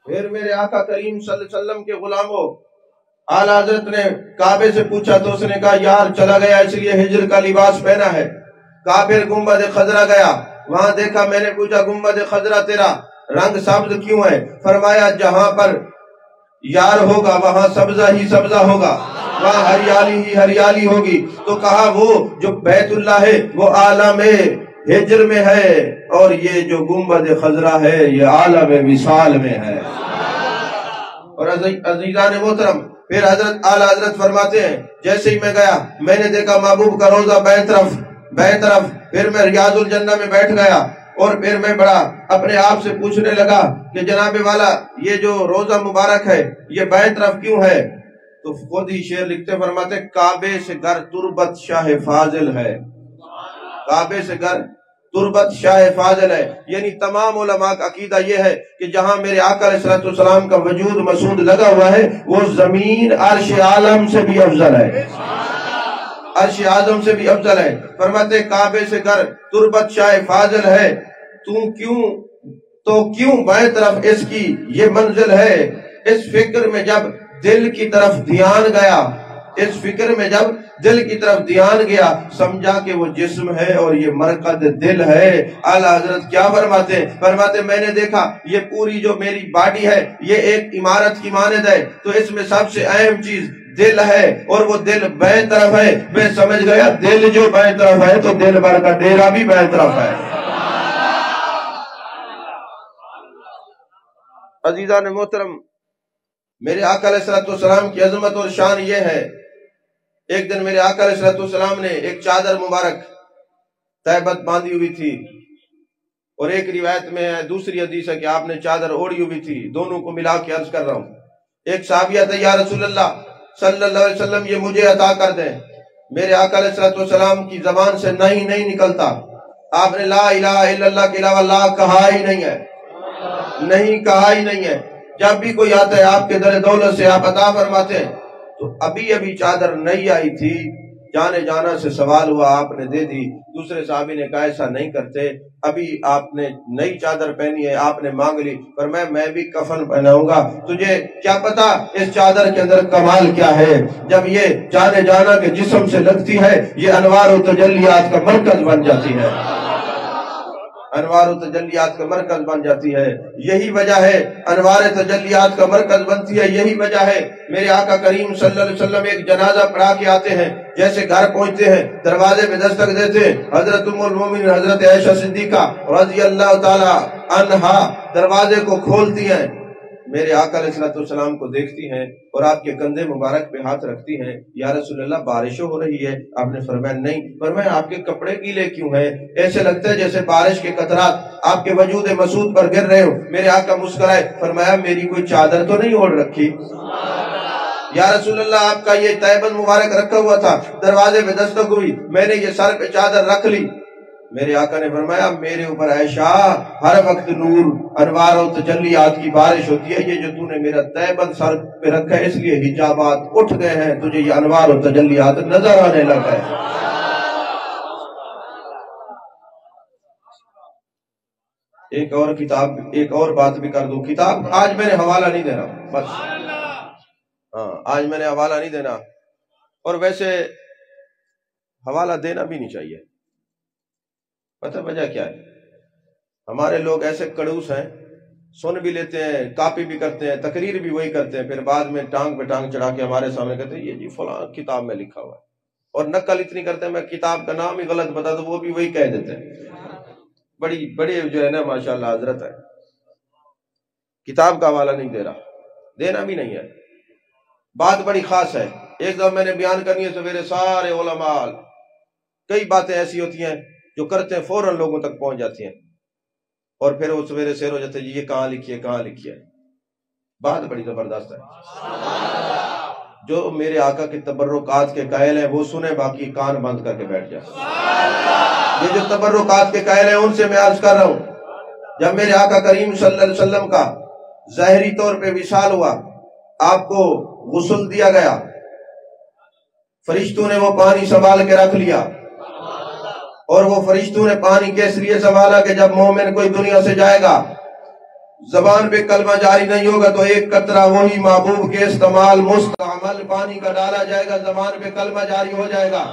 Speaker 1: پھر میرے آقا کریم صلی اللہ علیہ وسلم کے غلاموں اعلیٰ حضرت نے کعبے سے پوچھا تو اس نے کہا یار چلا گیا اس لیے ہجر کا لباس پہنا ہے۔ کعبے گنبد خضرا گیا، وہاں دیکھا، میں نے پوچھا گنبد خضرا تیرا رنگ سبز کیوں ہے؟ فرمایا جہاں پر یار ہوگا وہاں سبزہ ہی سبزہ ہوگا، وہاں ہریالی ہی ہریالی ہوگی۔ تو کہا وہ جو بیت اللہ ہے وہ عالم ہجر میں ہے اور یہ جو گنبد خضرا ہے یہ عالم وصال میں ہے۔ اور عزیزان محترم پھر حضرت اعلیٰ حضرت فرماتے ہیں جیسے ہی میں گیا میں نے دیکھا محبوب کا روزہ بائیں طرف، پھر میں ریاض الجنہ میں بیٹھ گیا اور پھر میں بڑا اپنے آپ سے پوچھنے لگا کہ جناب والا یہ جو روزہ مبارک ہے یہ بائیں طرف کیوں ہے؟ تو خود ہی شعر لکھتے فرماتے کعبے سے گر تربت شاہ فاضل ہے، کعبے سے گر تربت شاہ فاضل ہے، یعنی تمام علماء کا عقیدہ یہ ہے کہ جہاں میرے آقا علیہ السلام کا وجود مسعود لگا ہوا ہے وہ زمین عرش عالم سے بھی افضل ہے، عرش اعظم سے بھی افضل ہے۔ فرماتے کعبے سے گر تربت شاہ فاضل ہے تو کیوں بائیں طرف اس کی یہ منزل ہے۔ اس فکر میں جب دل کی طرف دھیان گیا، اس فکر میں جب دل کی طرف دھیان گیا سمجھا کہ وہ جسم ہے اور یہ مرکز دل ہے۔ اعلیٰ حضرت کیا فرماتے میں نے دیکھا یہ پوری جو میری باڈی ہے یہ ایک عمارت کی مانند ہے تو اس میں سب سے اہم چیز دل ہے اور وہ دل بائیں طرف ہے۔ میں سمجھ گیا دل جو بائیں طرف ہے تو دل بھر کا ڈیرا بھی بائیں طرف ہے۔ عزیزان محترم میرے آقا علیہ السلام کی عظمت اور شان یہ ہے، ایک دن میرے آقا علیہ السلام نے ایک چادر مبارک تہبت باندھی ہوئی تھی اور ایک روایت میں ہے، دوسری حدیث ہے کہ آپ نے چادر اوڑھی ہوئی تھی، دونوں کو ملا کے عرض کر رہا ہوں۔ ایک صحابیہ تھا یا رسول اللہ صلی اللہ علیہ وسلم یہ مجھے عطا کر دیں۔ میرے آقا علیہ السلام کی زبان سے نہیں نکلتا، آپ نے لا الہ الا اللہ کے علاوہ لا کہا ہی نہیں ہے، نہیں کہا ہی نہیں ہے۔ جب بھی کوئی آتا ہے آپ کے در دولت سے آپ عطا فرماتے ہیں۔ تو ابھی چادر نہیں آئی تھی جانے جانا سے سوال ہوا، آپ نے دے دی۔ دوسرے صحابی نے کہا ایسا نہیں کرتے، ابھی آپ نے نئی چادر پہنی ہے، آپ نے مانگ لی، فرمایا میں بھی کفن پہناؤں گا، تجھے کیا پتا اس چادر کے اندر کمال کیا ہے، جب یہ جانے جانا کے جسم سے لگتی ہے یہ انوار و تجلیات کا مرکز بن جاتی ہے، انوار و تجلیات کا مرکز بن جاتی ہے۔ یہی وجہ ہے انوار تجلیات کا مرکز بنتی ہے، یہی وجہ ہے میرے آقا کریم صلی اللہ علیہ وسلم ایک جنازہ پڑھا کے آتے ہیں، جیسے گھر پہنچتے ہیں دروازے پہ دستک دیتے ہیں، حضرت ام المومنین حضرت عائشہ صدیقہ رضی اللہ تعالی عنہا دروازے کو کھولتی ہیں، میرے آقا علیہ السلام کو دیکھتی ہیں اور آپ کے کندھے مبارک پہ ہاتھ رکھتی ہیں، یا رسول اللہ بارش ہو رہی ہے؟ آپ نے فرمایا نہیں، فرمایا آپ کے کپڑے گیلے کیوں ہیں؟ ایسے لگتا ہے جیسے بارش کے قطرات آپ کے وجود مسعود پر گر رہے ہو۔ میرے آقا مسکرائے، فرمایا میری کوئی چادر تو نہیں اوڑھ رکھی؟ یا رسول اللہ آپ کا یہ تیبند مبارک رکھا ہوا تھا، دروازے پہ دستک ہوئی، میں نے یہ سر پہ چادر رکھ لی۔ میرے آقا نے فرمایا میرے اوپر عائشہ ہر وقت نور انوار و تجلیات کی بارش ہوتی ہے، یہ جو تو نے میرا تیبند سر پہ رکھا ہے اس لیے حجابات اٹھ گئے ہیں، تجھے یہ انوار و تجلیات نظر آنے لگا ہے۔ ایک اور بات بھی کر دوں، کتاب آج میں نے حوالہ نہیں دینا، بس ہاں آج میں نے حوالہ نہیں دینا، اور ویسے حوالہ دینا بھی نہیں چاہیے۔ پتہ وجہ کیا ہے؟ ہمارے لوگ ایسے کڑوس ہیں، سن بھی لیتے ہیں، کاپی بھی کرتے ہیں، تقریر بھی وہی کرتے ہیں، پھر بعد میں ٹانگ پہ ٹانگ چڑھا کے ہمارے سامنے کہتے ہیں یہ جی فلاں کتاب میں لکھا ہوا ہے، اور نقل اتنی کرتے ہیں میں کتاب کا نام ہی غلط بتا دوں وہ بھی وہی کہہ دیتے ہیں۔ بڑی جو ہے نا ماشاءاللہ حضرت ہے، کتاب کا حوالہ نہیں دے رہا، دینا بھی نہیں ہے۔ بات بڑی خاص ہے، ایک دفعہ میں نے بیان کرنی ہے سویرے، سارے علماء کئی باتیں ایسی ہوتی ہیں جو کرتے ہیں فوراً لوگوں تک پہنچ جاتی ہیں، اور پھر وہ سویرے سیر ہو جاتے ہیں جی یہ کہاں لکھی ہے کہاں لکھی ہے۔ بات بڑی زبردست ہے، جو میرے آقا کے تبرکات کے قائل ہیں وہ سنیں، باقی کان بند کر کے بیٹھ جائیں۔ یہ جو تبرکات کے قائل ہیں ان سے میں عرض کر رہا ہوں، جب میرے آقا کریم صلی اللہ علیہ وسلم کا ظاہری طور پہ وصال ہوا، آپ کو غسل دیا گیا، فرشتوں نے وہ پانی سنبھال کے رکھ لیا، اور وہ فرشتوں نے پانی کس لیے سنبھالا کہ جب مومن کوئی دنیا سے جائے گا زبان پہ کلمہ جاری نہیں ہوگا تو ایک قطرہ وہی محبوب کے استعمال مستعمل پانی کا ڈالا جائے گا، زبان پہ کلمہ جاری ہو جائے گا۔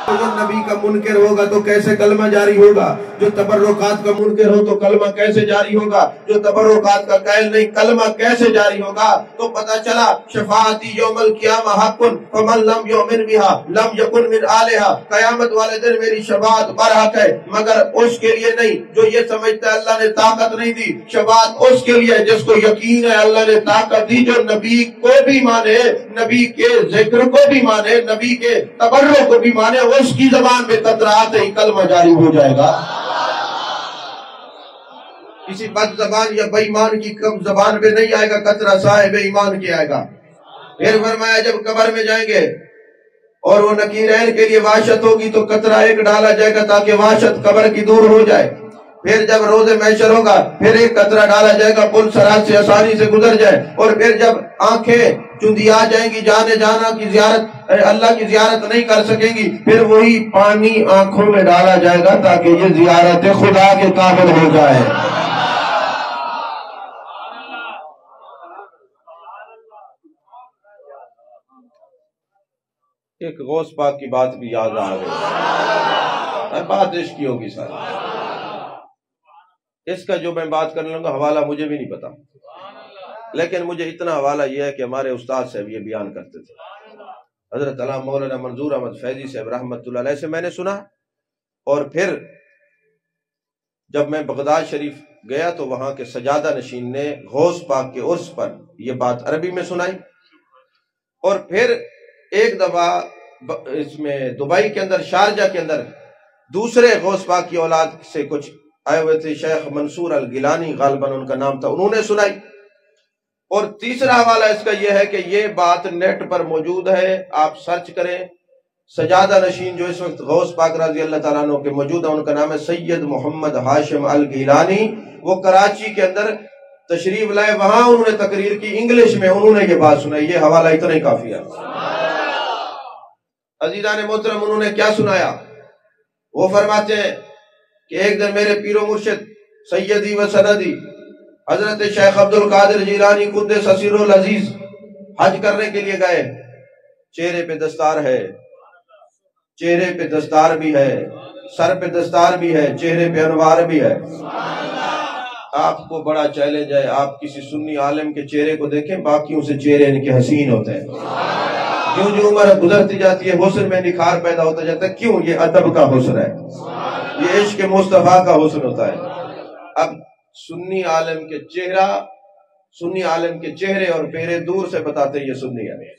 Speaker 1: جو نبی کا منکر ہوگا تو کیسے کلمہ جاری ہوگا؟ جو تبرکات کا منکر ہو تو کلمہ کیسے جاری ہوگا؟ جو تبرکات کا قائل نہیں کلمہ کیسے جاری ہوگا؟ تو پتہ چلا شفاعتی یوم القیامہ حق فمن لم یؤمن بها لم یکن من آلہا، قیامت والے دن میری شفاعت برحق ہے، مگر اس کے لیے نہیں جو یہ سمجھتا ہے اللہ نے طاقت نہیں دی، شفاعت اس کے لیے جس کو یقین ہے اللہ نے طاقت دی، جو نبی کو بھی مانے، نبی کے ذکر کو بھی مانے، نبی کے تبرک کو بھی مانے، اس کی زبان پہ قطرات ہی کلمہ جاری ہو جائے گا۔ کسی بد زبان یا بے ایمان کی کم زبان پہ نہیں آئے گا قطرہ، صاحب ایمان کی آئے گا۔ پھر فرمایا جب قبر میں جائیں گے اور وہ نکیرین کے لیے وحشت ہوگی تو قطرہ ایک ڈالا جائے گا تاکہ وحشت قبر کی دور ہو جائے۔ پھر جب روز محشر ہوگا پھر ایک قطرہ ڈالا جائے گا، پل صراط سے آسانی سے گزر جائے، اور پھر جب آنکھیں چندی آ جائیں گی جانے جانا کی زیارت اللہ کی زیارت نہیں کر سکیں گی، پھر وہی پانی آنکھوں میں ڈالا جائے گا تاکہ یہ زیارت خدا کے قابل ہو جائے۔ ایک غوث پاک کی بات بھی یاد آ گئی، بات عشق کی ہوگی ساری، اس کا جو میں بات کرنے لوں گا حوالہ مجھے بھی نہیں پتا، لیکن مجھے اتنا حوالہ یہ ہے کہ ہمارے استاد صاحب یہ بیان کرتے تھے، حضرت علامہ مولانا منظور احمد فیضی صاحب رحمۃ اللہ علیہ سے میں نے سنا، اور پھر جب میں بغداد شریف گیا تو وہاں کے سجادہ نشین نے غوث پاک کے عرس پر یہ بات عربی میں سنائی، اور پھر ایک دفعہ اس میں دبئی کے اندر شارجہ کے اندر دوسرے غوث پاک کی اولاد سے کچھ آئے ہوئے تھے، شیخ منصور الگیلانی غالباً ان کا نام تھا، انہوں نے سنائی۔ اور تیسرا حوالہ اس کا یہ ہے کہ یہ بات نیٹ پر موجود ہے، آپ سرچ کریں، سجادہ نشین جو اس وقت غوث پاک رضی اللہ تعالیٰ عنہ کے موجود ہیں ان کا نام ہے سید محمد ہاشم الگیلانی، وہ کراچی کے اندر تشریف لائے، وہاں انہوں نے تقریر کی انگلش میں، انہوں نے یہ بات سنائی، یہ حوالہ اتنا ہی کافی ہے۔ عزیزان محترم انہوں نے کیا سنایا؟ وہ فرماتے ہیں کہ ایک دن میرے پیر و مرشد سیدی و سندی حضرت شیخ عبد القادر جیلانی قدس سر العزیز حج کرنے کے لیے گئے. چہرے پہ دستار ہے، چہرے پہ دستار بھی ہے، سر پہ دستار بھی ہے، چہرے پہ انوار بھی ہے. آپ کو بڑا چیلنج ہے، آپ کسی سنی عالم کے چہرے کو دیکھیں، باقیوں سے چہرے ان کے حسین ہوتے ہیں. جو جو عمر گزرتی جاتی ہے حسن میں نکھار پیدا ہوتا جاتا ہے. کیوں؟ یہ ادب کا حسن ہے، یہ عشق مصطفیٰ کا حسن ہوتا ہے. اب سنی عالم کے چہرہ، سنی عالم کے چہرے اور پیرے دور سے بتاتے یہ سنی ہے.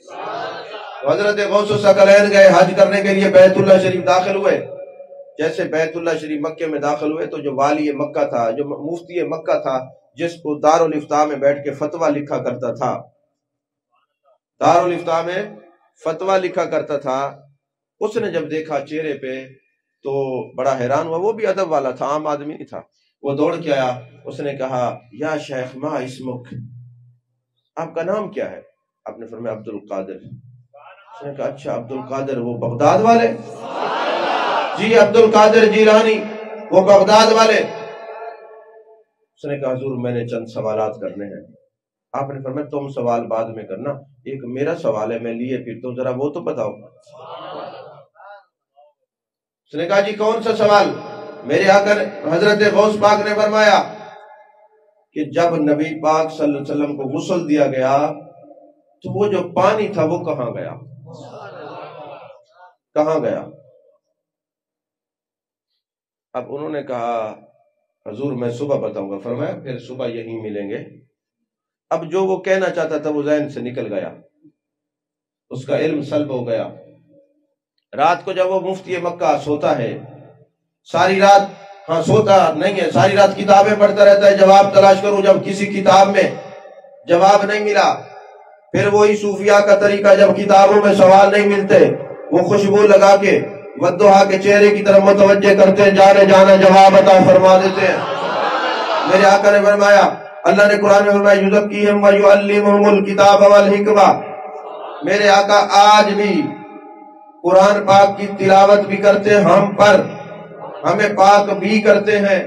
Speaker 1: حضرت غوث الثقلین گئے حج کرنے کے لیے، بیت اللہ شریف داخل ہوئے. جیسے بیت اللہ شریف مکے میں داخل ہوئے تو جو والی مکہ تھا، جو مفتی مکہ تھا، جس کو دارالافتاء میں بیٹھ کے فتویٰ لکھا کرتا تھا، دارالافتاء میں فتویٰ لکھا کرتا تھا، اس نے جب دیکھا چہرے پہ تو بڑا حیران ہوا. وہ بھی ادب والا تھا، عام آدمی نہیں تھا. وہ دوڑ کے آیا، اس نے کہا یا شیخ ما اسمک، آپ کا نام کیا ہے؟ آپ نے فرمایا عبد القادر. اس نے کہا اچھا عبد القادر وہ بغداد والے؟ جی عبد القادر جیلانی وہ بغداد والے. اس نے کہا حضور میں نے چند سوالات کرنے ہیں. آپ نے فرمایا تم سوال بعد میں کرنا، ایک میرا سوال ہے میں لیے پھر تو ذرا وہ تو بتاؤ. اس نے کہا جی کون سا سوال؟ میرے آقا حضرت غوث پاک نے فرمایا کہ جب نبی پاک صلی اللہ علیہ وسلم کو غسل دیا گیا تو وہ جو پانی تھا وہ کہاں گیا؟ کہاں گیا؟ اب انہوں نے کہا حضور میں صبح بتاؤں گا. فرمایا پھر صبح یہیں ملیں گے. اب جو وہ کہنا چاہتا تھا وہ ذہن سے نکل گیا، اس کا علم سلب ہو گیا. رات کو جب وہ مفتی مکہ سوتا ہے، ساری رات، ہاں سوتا نہیں ہے، ساری رات کتابیں پڑھتا رہتا ہے، جواب تلاش کروں. جب کسی کتاب میں جواب نہیں ملا، پھر وہی صوفیاء کا طریقہ، جب کتابوں میں سوال نہیں ملتے وہ خوشبو لگا کے ودھا کے چہرے کی طرف متوجہ کرتے ہیں، جانے جانا جواب عطا فرما دیتے ہیں. میرے آقا نے فرمایا، اللہ نے قرآن میں فرمایا یزکیہم ویعلمہم الکتاب والحکمہ. میرے آقا آج بھی قرآن پاک کی تلاوت بھی کرتے ہیں ہم پر، ہمیں پاک بھی کرتے ہیں،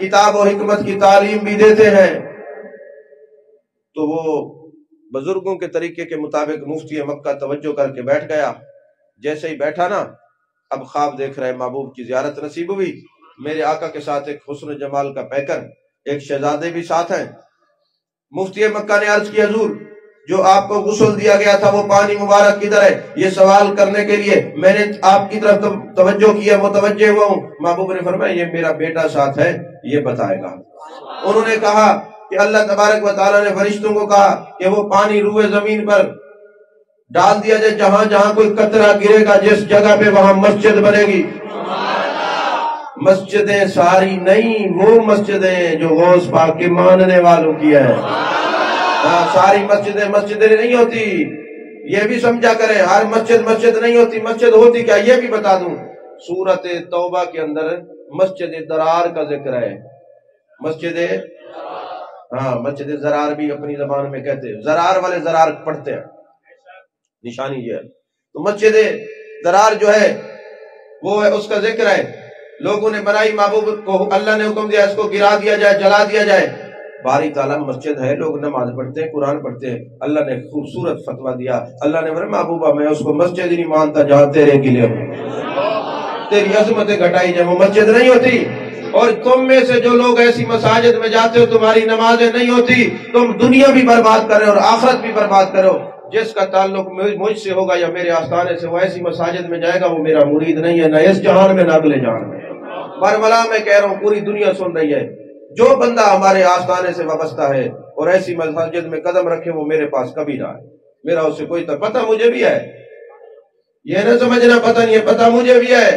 Speaker 1: کتاب و حکمت کی تعلیم بھی دیتے ہیں. تو وہ بزرگوں کے طریقے کے مطابق مفتی مکہ توجہ کر کے بیٹھ گیا. جیسے ہی بیٹھا نا، اب خواب دیکھ رہے محبوب کی زیارت نصیب ہوئی. میرے آقا کے ساتھ ایک حسن جمال کا پیکر، ایک شہزادے بھی ساتھ ہیں. مفتی مکہ نے عرض کی حضور جو آپ کو غسل دیا گیا تھا وہ پانی مبارک کدھر ہے؟ یہ سوال کرنے کے لیے میں نے آپ کی طرف توجہ کیا، متوجہ ہوا ہوں. محبوب نے فرمایا یہ میرا بیٹا ساتھ ہے، یہ بتائے گا. انہوں نے کہا کہ اللہ تبارک و تعالیٰ نے فرشتوں کو کہا کہ وہ پانی روئے زمین پر ڈال دیا جائے، جہاں جہاں کوئی قطرہ گرے گا جس جگہ پہ وہاں مسجد بنے گی. مسجدیں ساری نہیں، وہ مسجدیں جو غوث پاک کے ماننے والوں کی ہے. ساری مسجدیں مسجدیں نہیں ہوتی، یہ بھی سمجھا کریں. ہر مسجد مسجد نہیں ہوتی. مسجد ہوتی کیا یہ بھی بتا دوں. سورۃ توبہ کے اندر مسجد درار کا ذکر ہے. مسجد، ہاں مسجد زرار بھی اپنی زبان میں کہتے ہیں. زرار والے زرار پڑھتے ہیں، نشانی یہ ہے. تو مسجد درار جو ہے وہ ہے، اس کا ذکر ہے. لوگوں نے بنائی، محبوب کو اللہ نے حکم دیا اس کو گرا دیا جائے، جلا دیا جائے. باری تعالیٰ مسجد ہے، لوگ نماز پڑھتے ہیں، قرآن پڑھتے ہیں. اللہ نے خوبصورت فتویٰ دیا. اللہ نے فرمایا محبوبہ میں اس کو مسجد ہی نہیں مانتا جہاں تیرے گلے ہو، تیری عظمتیں گھٹائی جائیں، وہ مسجد نہیں ہوتی. اور تم میں سے جو لوگ ایسی مساجد میں جاتے ہو تمہاری نمازیں نہیں ہوتی، تم دنیا بھی برباد کر رہے ہو اور آخرت بھی برباد کرو. جس کا تعلق مجھ سے ہوگا یا میرے آستانے سے، وہ ایسی مساجد میں جائے گا، وہ میرا مرید نہیں ہے، نہ اس جہان میں نہ اگلے جہان میں. برملا میں کہہ رہا ہوں، پوری دنیا سن رہی ہے. جو بندہ ہمارے آستانے سے وابستہ ہے اور ایسی مساجد میں قدم رکھے وہ میرے پاس کبھی نہ آئے. میرا اس سے کوئی پتہ مجھے بھی ہے، یہ نہ سمجھنا پتہ نہیں ہے، پتہ مجھے بھی ہے.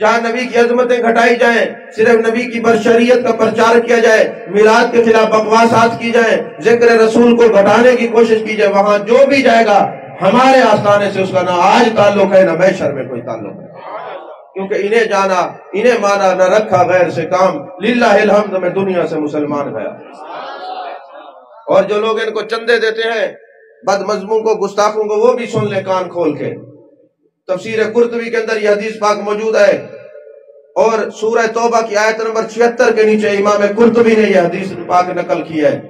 Speaker 1: جہاں نبی کی عظمتیں گھٹائی جائیں، صرف نبی کی برشریت کا پرچار کیا جائے، میلاد کے خلاف بکواسات کی جائیں، ذکر رسول کو گھٹانے کی کوشش کی جائے، وہاں جو بھی جائے گا ہمارے آستانے سے اس کا نہ آج تعلق ہے نہ محشر میں کوئی تعلق ہے. کیونکہ انہیں جانا، انہیں مانا، نہ رکھا غیر سے کام. للہ الحمد میں دنیا سے مسلمان گیا. اور جو لوگ ان کو چندے دیتے ہیں بد مذموم کو، گستاخوں کو، وہ بھی سن لے کان کھول کے. تفسیر قرطبی کے اندر یہ حدیث پاک موجود ہے، اور سورہ توبہ کی آیت نمبر 76 کے نیچے امام قرطبی نے یہ حدیث پاک نقل کی ہے۔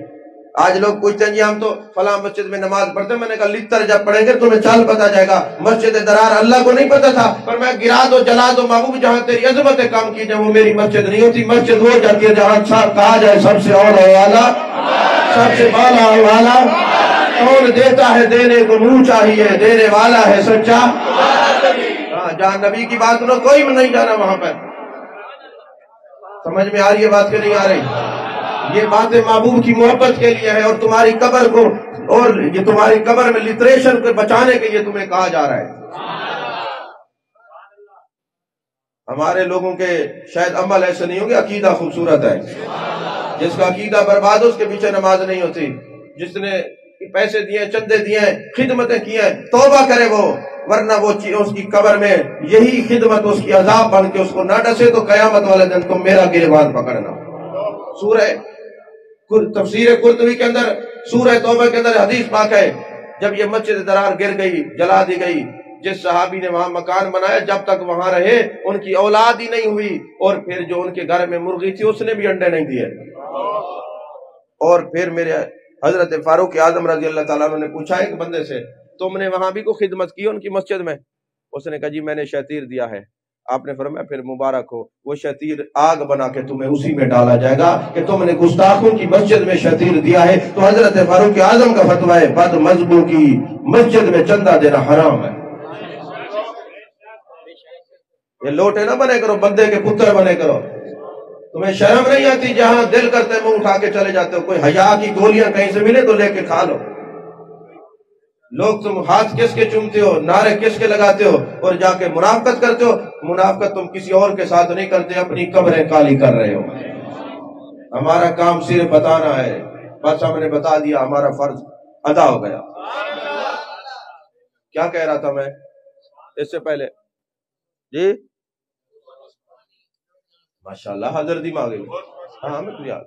Speaker 1: آج لوگ پوچھتے ہیں جی ہم تو فلاں مسجد میں نماز پڑھتے ہیں، میں نے کہا لتر جب پڑھیں گے تمہیں چال پتا جائے گا۔ مسجد درار اللہ کو نہیں پتا تھا، پر میں گرا دو جلا دو محبوب، جہاں تیری عظمتیں کام کی جائیں وہ میری مسجد نہیں ہوتی۔ مسجد وہ جاتی ہے جہاں کہا جائے سب سے اور والا، سب سے بالا والا کون دیتا ہے، دینے کو منہ چاہیے، دینے والا ہے سچا۔ ہاں، جہاں نبی کی بات نہ کوئی نہیں جانا وہاں پر۔ سمجھ میں آ رہی ہے بات کہ نہیں آ رہی؟ یہ باتیں محبوب کی محبت کے لیے ہے، اور تمہاری قبر کو، اور یہ تمہاری قبر میں لٹریشن کو بچانے کے لیے تمہیں کہا جا رہا ہے۔ ہمارے لوگوں کے شاید عمل ایسے نہیں ہوں گے، عقیدہ خوبصورت ہے۔ جس کا عقیدہ برباد ہو اس کے پیچھے نماز نہیں ہوتی۔ جس نے پیسے دیے، چندے دیے، خدمتیں کی ہیں، توبہ کرے وہ، ورنہ وہ اس کی قبر میں یہی خدمت اس کی عذاب بن کے اس کو نہ ڈسے تو قیامت والے دن تم میرا گریبان پکڑنا۔ سورہ تفسیر قرطبی کے اندر سورہ توبہ کے اندر حدیث پاک ہے، جب یہ مسجد درار گر گئی، جلا دی گئی، جس صحابی نے وہاں مکان بنایا جب تک وہاں رہے ان کی اولاد ہی نہیں ہوئی، اور پھر جو ان کے گھر میں مرغی تھی اس نے بھی انڈے نہیں دیے۔ اور پھر میرے حضرت فاروق اعظم رضی اللہ تعالیٰ عنہ نے پوچھا ایک بندے سے، تم نے وہاں بھی کوئی خدمت کی ان کی مسجد میں؟ اس نے کہا جی میں نے شتیر دیا ہے۔ آپ نے فرمایا پھر مبارک ہو، وہ شتیر آگ بنا کے تمہیں اسی میں ڈالا جائے گا کہ تم نے گستاخوں کی مسجد میں شتیر دیا ہے۔ تو حضرت فاروق اعظم کا فتویٰ ہے بد مذہبوں کی مسجد میں چندہ دینا حرام ہے۔ یہ لوٹے نہ بنے کرو، بندے کے پتر بنے کرو۔ تمہیں شرم نہیں آتی؟ جہاں دل کرتے منہ اٹھا کے چلے جاتے ہو، کوئی حیا کی گولیاں کہیں سے ملے تو لے کے کھا لو۔ لوگ تم ہاتھ کس کے چومتے ہو، نعرے کس کے لگاتے ہو، اور جا کے منافقت کرتے ہو۔ منافقت تم کسی اور کے ساتھ نہیں کرتے، اپنی قبریں کالی کر رہے ہو۔ ہمارا کام صرف بتانا ہے، بس ہم نے بتا دیا، ہمارا فرض ادا ہو گیا۔ کیا کہہ رہا تھا میں اس سے پہلے؟ جی ماشاءاللہ حضرت دماغ گئی۔ ہاں ہمیں تو یاد،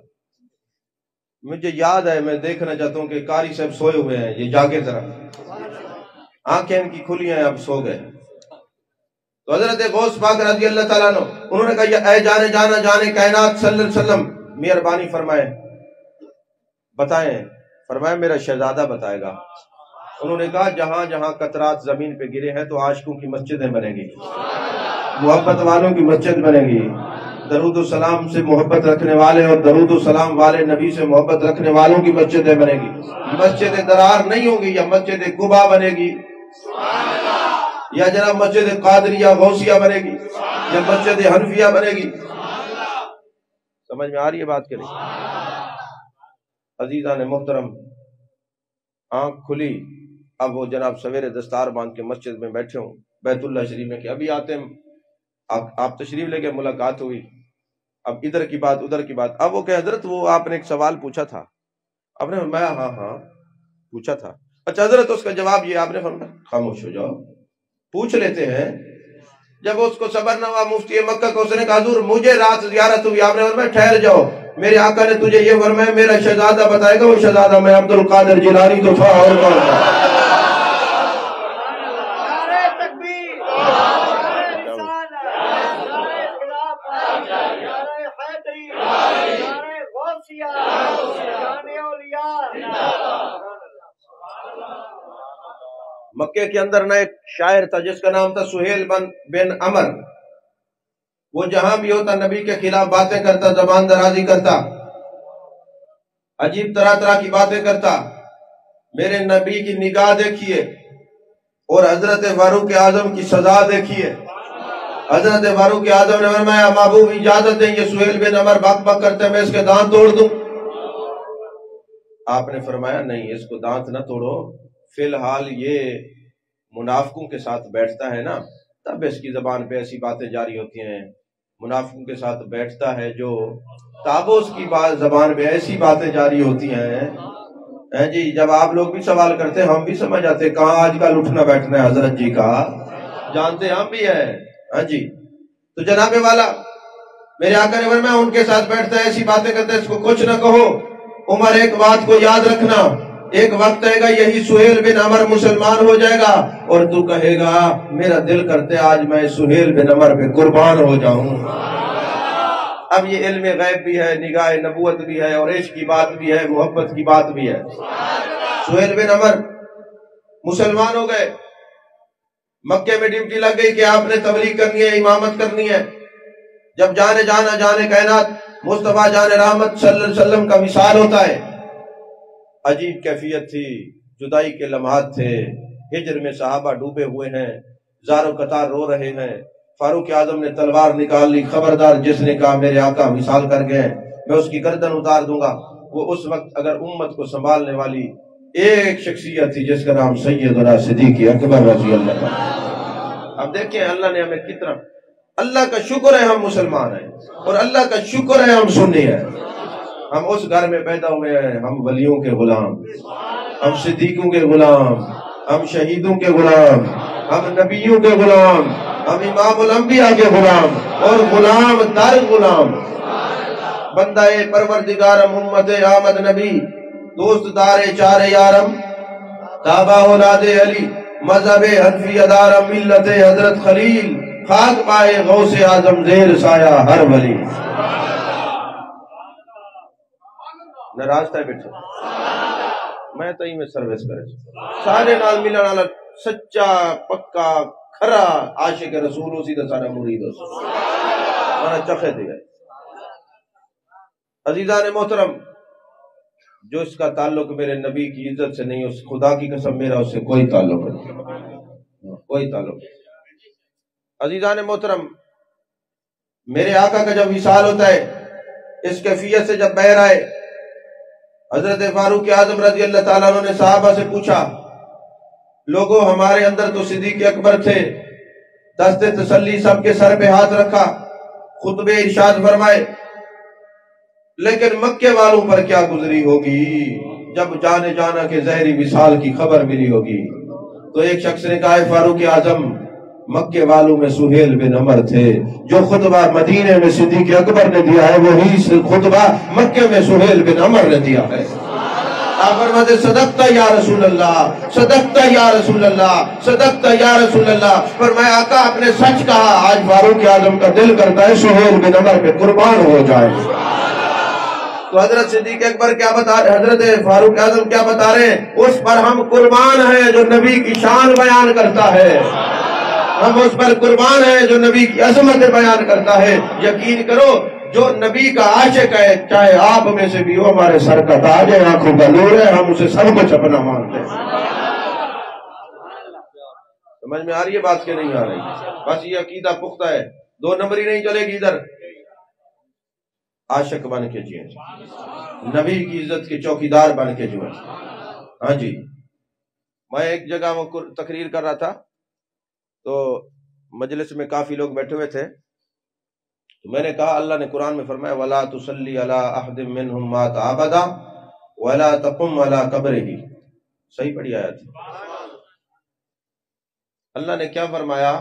Speaker 1: مجھے یاد ہے، میں دیکھنا چاہتا ہوں کہ قاری صاحب سوئے ہوئے ہیں، یہ جاگے ذرا، آنکھیں ان کی کھلی ہیں، اب سو گئے۔ تو حضرت غوث پاک رضی اللہ تعالیٰ عنہ انہوں نے کہا اے جانے جانا جانے کائنات صلی اللہ علیہ وسلم مہربانی فرمائے بتائیں۔ فرمایا میرا شہزادہ بتائے گا۔ انہوں نے کہا جہاں جہاں قطرات زمین پہ گرے ہیں تو عاشقوں کی مسجدیں بنیں گی، محبت والوں کی مسجد بنے گی، درود و سلام سے محبت رکھنے والے اور درود و سلام والے نبی سے محبت رکھنے والوں کی مسجدیں بنے گی۔ مسجد درار نہیں ہوگی، یا مسجد قباء بنے گی، یا جناب مسجد قادریہ غوثیہ بنے گی، یا مسجد حنفیہ بنے گی۔ سمجھ میں آ رہی ہے بات کہ نہیں؟ عزیزان محترم، آنکھ کھلی، اب وہ جناب سویرے دستار باندھ کے مسجد میں بیٹھے ہوں بیت اللہ شریف میں کہ ابھی آتے ہیں آپ تشریف لے کے ملاقات ہوئی، اب ادھر کی بات ادھر کی بات۔ اب وہ کہ حضرت وہ آپ نے ایک سوال پوچھا تھا، آپ نے فرمایا ہاں ہاں پوچھا تھا۔ اچھا حضرت اس کا جواب یہ، آپ نے فرمایا خاموش ہو جاؤ، پوچھ لیتے ہیں۔ جب اس کو صبر نہ ہوا مفتی مکہ کو، اس نے کہا حضور مجھے رات زیارت ہوئی، آپ نے فرمایا ٹھہر جاؤ، میرے آقا نے تجھے یہ فرمایا میرا شہزادہ بتائے گا، وہ شہزادہ میں عبد القادر جیلانی تو تھا اور کون تھا۔ مکے کے اندر نہ ایک شاعر تھا جس کا نام تھا سہیل بن عمر، وہ جہاں بھی ہوتا نبی کے خلاف باتیں کرتا، زبان درازی کرتا، عجیب طرح طرح کی باتیں کرتا۔ میرے نبی کی نگاہ دیکھیے اور حضرت فاروق اعظم کی سزا دیکھیے۔ حضرت فاروق اعظم نے فرمایا محبوب اجازت دیں، یہ سہیل بن عمر بک بک کرتے ہیں، میں اس کے دانت توڑ دوں؟ آپ نے فرمایا نہیں، اس کو دانت نہ توڑو، فی الحال یہ منافقوں کے ساتھ بیٹھتا ہے نا، تب اس کی زبان پہ ایسی باتیں جاری ہوتی ہیں۔ منافقوں کے ساتھ بیٹھتا ہے جو، تب اس کی زبان پہ ایسی باتیں جاری ہوتی ہیں جی۔ جب آپ لوگ بھی سوال کرتے ہیں ہم بھی سمجھ آتے کہاں آج کل اٹھنا بیٹھنا ہے حضرت جی کا، جانتے ہم بھی ہیں ہاں جی۔ تو جناب والا میرے آقا نے فرمایا ان کے ساتھ بیٹھتا ہے، ایسی باتیں کرتا ہے، اس کو کچھ نہ کہو۔ عمر ایک بات کو یاد رکھنا، ایک وقت آئے گا یہی سہیل بن عمر مسلمان ہو جائے گا اور تو کہے گا میرا دل کرتے آج میں سہیل بن عمر پہ قربان ہو جاؤں۔ اب یہ علم غیب بھی ہے، نگاہ نبوت بھی ہے، اور عشق کی بات بھی ہے، محبت کی بات بھی ہے۔ سہیل بن عمر مسلمان ہو گئے، مکے میں ڈیوٹی لگ گئی کہ آپ نے تبلیغ کرنی ہے، امامت کرنی ہے۔ جب جانے کائنات مصطفیٰ جان رحمت صلی اللہ علیہ وسلم کا وصال ہوتا ہے، عجیب کیفیت تھی، جدائی کے لمحات تھے، ہجر میں صحابہ ڈوبے ہوئے ہیں، زار و قطار رو رہے ہیں۔ فاروق اعظم نے تلوار نکال لی، خبردار جس نے کہا میرے آقا وصال کر گئے میں اس کی گردن اتار دوں گا۔ وہ اس وقت اگر امت کو سنبھالنے والی ایک شخصیت تھی جس کا نام سیدنا صدیق اکبر رضی اللہ عنہ۔ اب دیکھیں اللہ نے ہمیں کتنا، اللہ کا شکر ہے ہم مسلمان ہیں، اور اللہ کا شکر ہے ہم سنی ہیں۔ ہم اس گھر میں پیدا ہوئے ہیں، ہم ولیوں کے غلام، ہم صدیقوں کے غلام، ہم شہیدوں کے غلام، ہم نبیوں کے غلام، ہم امام الانبیاء کے غلام، اور غلام در غلام۔ بندہ پروردگارم امت آمد نبی، دوست دار چار یارم، تابع اولاد علی، مذہب حنفی ادارم، ملت حضرت خلیل، خاک پائے غوث اعظم زیر سایہ ہر ولی۔ ناراض تھا بیٹھے میں تو ہی میں سروس کرے سارے نال ملن والا سچا پکا کھرا عاشق رسول اسی دا سارا مرید ہو مانا چخے دے گئے۔ عزیزان محترم، جو اس کا تعلق میرے نبی کی عزت سے نہیں، اس خدا کی قسم میرا اس سے کوئی تعلق نہیں، کوئی تعلق نہیں۔ عزیزان محترم، میرے آقا کا جب وصال ہوتا ہے، اس کیفیت سے جب بہر آئے، حضرت فاروق اعظم رضی اللہ تعالیٰ عنہ نے صحابہ سے پوچھا، لوگوں ہمارے اندر تو صدیق اکبر تھے، دست تسلی سب کے سر پہ ہاتھ رکھا، خطبے ارشاد فرمائے، لیکن مکے والوں پر کیا گزری ہوگی جب جانے جانا کے زہری وصال کی خبر ملی ہوگی؟ تو ایک شخص نے کہا فاروق اعظم، مکے والوں میں سہیل بن عمر تھے، جو خطبہ مدینے میں صدیق اکبر نے دیا ہے وہی خطبہ مکے میں سہیل بن عمر نے دیا ہے۔ آپ فرماتے صدقتا یا رسول اللہ، صدقتا یا رسول اللہ، صدقتا یا رسول اللہ۔ فرمایا آقا آپ نے سچ کہا، آج فاروق اعظم کا دل کرتا ہے سہیل بن عمر پہ قربان ہو جائے۔ تو حضرت صدیق اکبر کیا بتا رہے، حضرت فاروق اعظم کیا بتا رہے ہیں؟ اس پر ہم قربان ہیں جو نبی کی شان بیان کرتا ہے، ہم اس پر قربان ہیں جو نبی کی عظمت بیان کرتا ہے۔ یقین کرو جو نبی کا عاشق ہے، چاہے آپ میں سے بھی ہو، ہمارے سر کا تاج ہے، آنکھوں کا نور ہے، ہم اسے سب کچھ اپنا مانتے ہیں۔ سمجھ میں آ رہی ہے بات کہ نہیں آ رہی؟ بس یہ عقیدہ پختہ ہے، دو نمبری نہیں چلے گی ادھر، عاشق بن کے جئیں، نبی کی عزت کے چوکیدار بن کے جئیں۔ ہاں جی، میں ایک جگہ وہ تقریر کر رہا تھا تو مجلس میں کافی لوگ بیٹھے ہوئے تھے، تو میں نے کہا اللہ نے قرآن میں فرمایا وَلَا تُصَلِّ عَلَىٰ أَحَدٍ مِّنْهُمْ مَاتَ أَبَدًا وَلَا تَقُمْ عَلَىٰ قَبْرِهِ۔ صحیح پڑھی آیت ہے۔ اللہ نے کیا فرمایا؟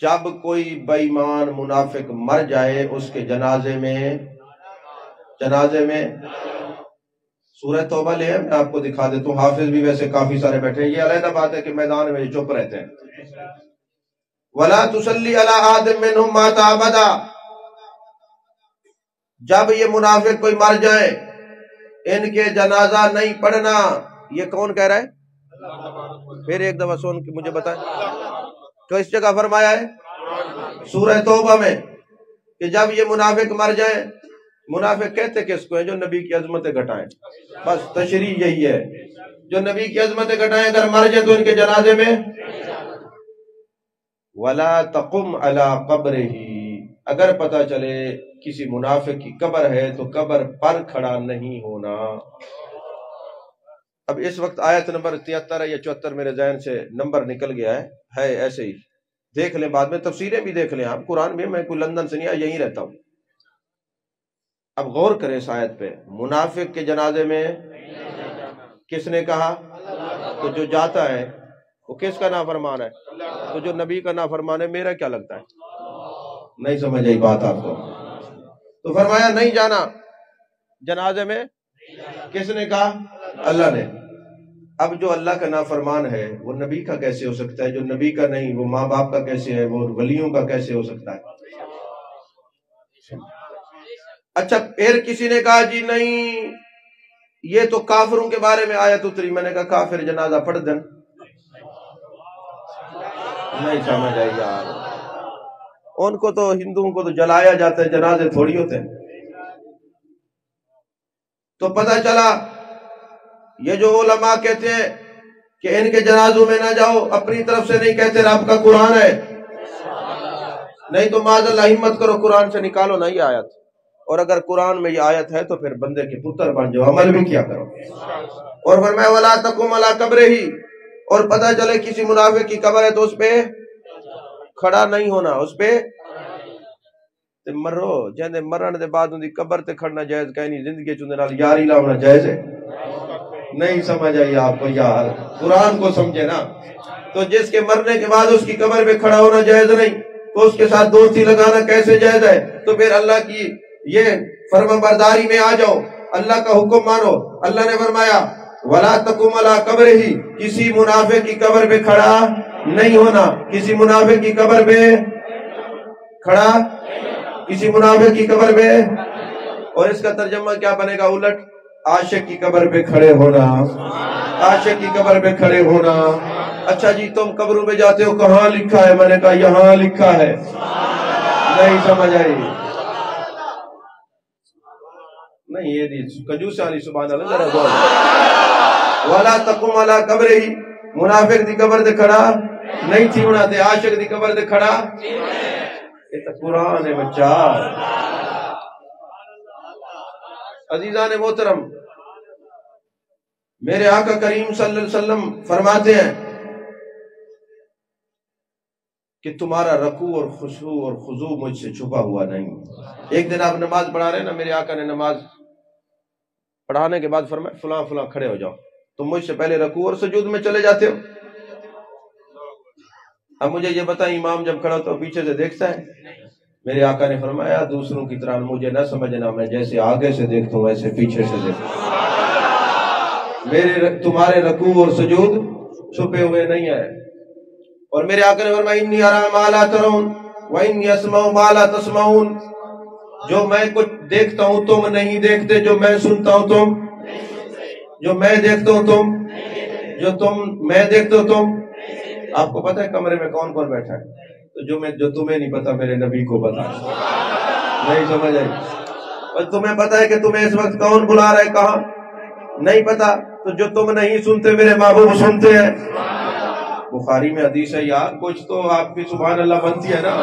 Speaker 1: جب کوئی بے ایمان منافق مر جائے اس کے جنازے میں سورہ توبہ لے ہے، میں آپ کو دکھا دیتا ہوں، حافظ بھی ویسے کافی سارے بیٹھے ہیں، یہ علیحدہ بات ہے کہ میدان میں چپ رہتے ہیں۔ وَلَا تُصَلِّ عَلَىٰ أَحَدٍ مِّنْهُمْ مَاتَ أَبَدًا، جب یہ منافق کوئی مر جائے ان کے جنازہ نہیں پڑھنا۔ یہ کون کہہ رہا ہے؟ پھر ایک دفعہ سن کے مجھے بتائیں تو اس جگہ فرمایا ہے سورہ توبہ میں کہ جب یہ منافق مر جائیں، منافق کہتے کس کو ہیں؟ جو نبی کی عظمتیں گھٹائیں۔ بس تشریح یہی ہے، جو نبی کی عظمتیں گھٹائیں اگر مر جائیں تو ان کے جنازے میں وَلَا تَقُمْ عَلَىٰ قَبْرِهِ، اگر پتہ چلے کسی منافق کی قبر ہے تو قبر پر کھڑا نہیں ہونا۔ اب اس وقت آیت نمبر 73 یا 74 میرے ذہن سے نمبر نکل گیا ہے ایسے ہی، دیکھ لیں بعد میں، تفسیریں بھی دیکھ لیں آپ، قرآن میں کوئی لندن سے نہیں آیا، یہیں رہتا ہوں۔ اب غور کریں اس آیت پہ، منافق کے جنازے میں کس نے کہا؟ تو جو جاتا ہے وہ کس کا نافرمان ہے؟ تو جو نبی کا نافرمان ہے میرا کیا لگتا ہے؟ نہیں سمجھ آئی بات آپ کو؟ تو فرمایا نہیں جانا جنازے میں، کس نے کہا؟ اللہ نے۔ اب جو اللہ کا نافرمان ہے وہ نبی کا کیسے ہو سکتا ہے؟ جو نبی کا نہیں وہ ماں باپ کا کیسے ہے؟ وہ ولیوں کا کیسے ہو سکتا ہے؟ اچھا پھر کسی نے کہا جی نہیں یہ تو کافروں کے بارے میں آیت اتری۔ میں نے کہا کافر جنازہ پڑھ دیں؟ نہیں سمجھ آئی یار، ان کو تو ہندوؤں کو تو جلایا جاتا ہے، جنازے تھوڑی ہوتے ہیں۔ تو پتہ چلا یہ جو علماء کہتے ہیں کہ ان کے جنازوں میں نہ جاؤ، اپنی طرف سے نہیں کہتے، رب کا قرآن ہے۔ نہیں تو معاذ اللہ ہمت کرو قرآن سے نکالو نا یہ آیت، اور اگر قرآن میں یہ آیت ہے تو پھر بندے کے پتر بن جاؤ، عمل بھی کیا کرو۔ اور فرمایا وَلَا تَقُمْ عَلَىٰ قَبْرِهِ، اور پتہ چلے کسی منافق کی قبر ہے تو اس پہ کھڑا نہیں ہونا، اس پہ تے مرو جہاں مرن دے بعد ان دی قبر تے کھڑنا جائز کہیں نہیں، زندگی چندے نال یاری لاؤنا جائز ہے؟ نہیں سمجھ آئی آپ کو یار، قرآن کو سمجھے نا۔ تو جس کے مرنے کے بعد اس کی قبر پہ کھڑا ہونا جائز نہیں تو اس کے ساتھ دوستی لگانا کیسے جائز ہے؟ تو پھر اللہ کی یہ فرما برداری میں آ جاؤ، اللہ کا حکم مانو۔ اللہ نے فرمایا وَلَا تَقُمْ عَلَىٰ قَبْرِهِ، کسی منافق کی قبر پہ کھڑا نہیں ہونا، کسی منافق کی قبر پہ کھڑا، کسی منافق کی قبر پہ۔ اور اس کا ترجمہ کیا بنے گا الٹ؟ عاشق کی قبر پہ کھڑے ہونا، عاشق کی قبر پہ کھڑے ہونا۔ اچھا جی تم قبروں پہ جاتے ہو، کہاں لکھا ہے؟ میں نے کہا یہاں لکھا ہے۔ نہیں سمجھ آئی؟ نہیں یہ کنجوس علی سبحان اللہ ذرا غور۔ وَلَا تَقُمْ عَلَىٰ قَبْرِهِ، منافق دی قبر تے کھڑا نہیں تھی ہونا، تے عاشق دی قبر تے کھڑا۔ یہ تو قرآن ہے بچہ۔ عزیزان محترم، میرے آقا کریم صلی اللہ علیہ وسلم فرماتے ہیں کہ تمہارا رکوع اور خشوع اور خضوع مجھ سے چھپا ہوا نہیں۔ ایک دن آپ نماز پڑھا رہے ہیں نا، میرے آقا نے نماز پڑھانے کے بعد فرمایا فلاں فلاں کھڑے ہو جاؤ، تم مجھ سے پہلے رکوع اور سجود میں چلے جاتے ہو۔ اب مجھے یہ بتائیں امام جب کھڑا تو پیچھے سے دیکھتا ہے؟ میرے آقا نے فرمایا دوسروں کی طرح مجھے نہ سمجھنا، میں جیسے آگے سے دیکھتا ہوں ویسے پیچھے سے دیکھتا ہوں۔ تمہارے رکوع اور سجود چھپے ہوئے نہیں ہیں۔ اور میرے آقا نے فرمایا انی ارا ما لا ترون وانی اسمع ما لا تسمعون، جو میں کچھ دیکھتا ہوں تم نہیں دیکھتے، جو میں سنتا ہوں تم، جو میں دیکھتا ہوں تم، میں دیکھتا ہوں تم۔ آپ کو پتہ ہے کمرے میں کون کون بیٹھا ہے؟ تو جو تمہیں نہیں پتا میرے نبی کو پتا ہے۔ نہیں سمجھ آئی؟ اور تمہیں پتا ہے کہ تمہیں اس وقت کون بلا رہا ہے کہاں؟ نہیں پتا، تو جو تم نہیں سنتے میرے محبوب سنتے ہیں۔ بخاری میں حدیث ہے یار، کچھ تو آپ کی سبحان اللہ بنتی ہے نا۔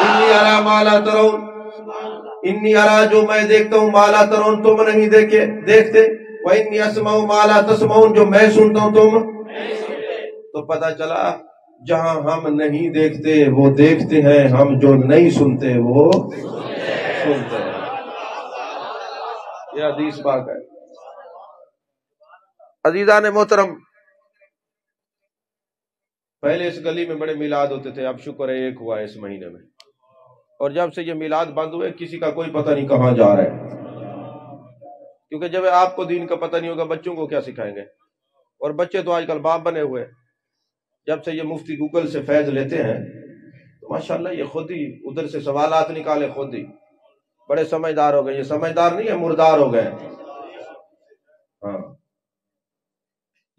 Speaker 1: انی ارا ما لا ترون، انی ارا جو میں دیکھتا ہوں، ما لا ترون تم نہیں دیکھتے، وانی اسمع ما لا تسمعون جو میں سنتا ہوں تم۔ تو پتہ چلا جہاں ہم نہیں دیکھتے وہ دیکھتے ہیں، ہم جو نہیں سنتے وہ سنتے ہیں۔ یہ حدیث پاک ہے۔ عزیزان محترم، پہلے اس گلی میں بڑے میلاد ہوتے تھے، اب شکر ہے ایک ہوا ہے اس مہینے میں، اور جب سے یہ میلاد بند ہوئے کسی کا کوئی پتہ نہیں کہاں جا رہا ہے، کیونکہ جب آپ کو دین کا پتہ نہیں ہوگا بچوں کو کیا سکھائیں گے؟ اور بچے تو آج کل باپ بنے ہوئے، جب سے یہ مفتی گوگل سے فیض لیتے ہیں تو ماشاءاللہ یہ خود ہی ادھر سے سوالات نکالے، خود ہی بڑے سمجھدار ہو گئے۔ یہ سمجھدار نہیں ہے، مردار ہو گئے۔ ہاں،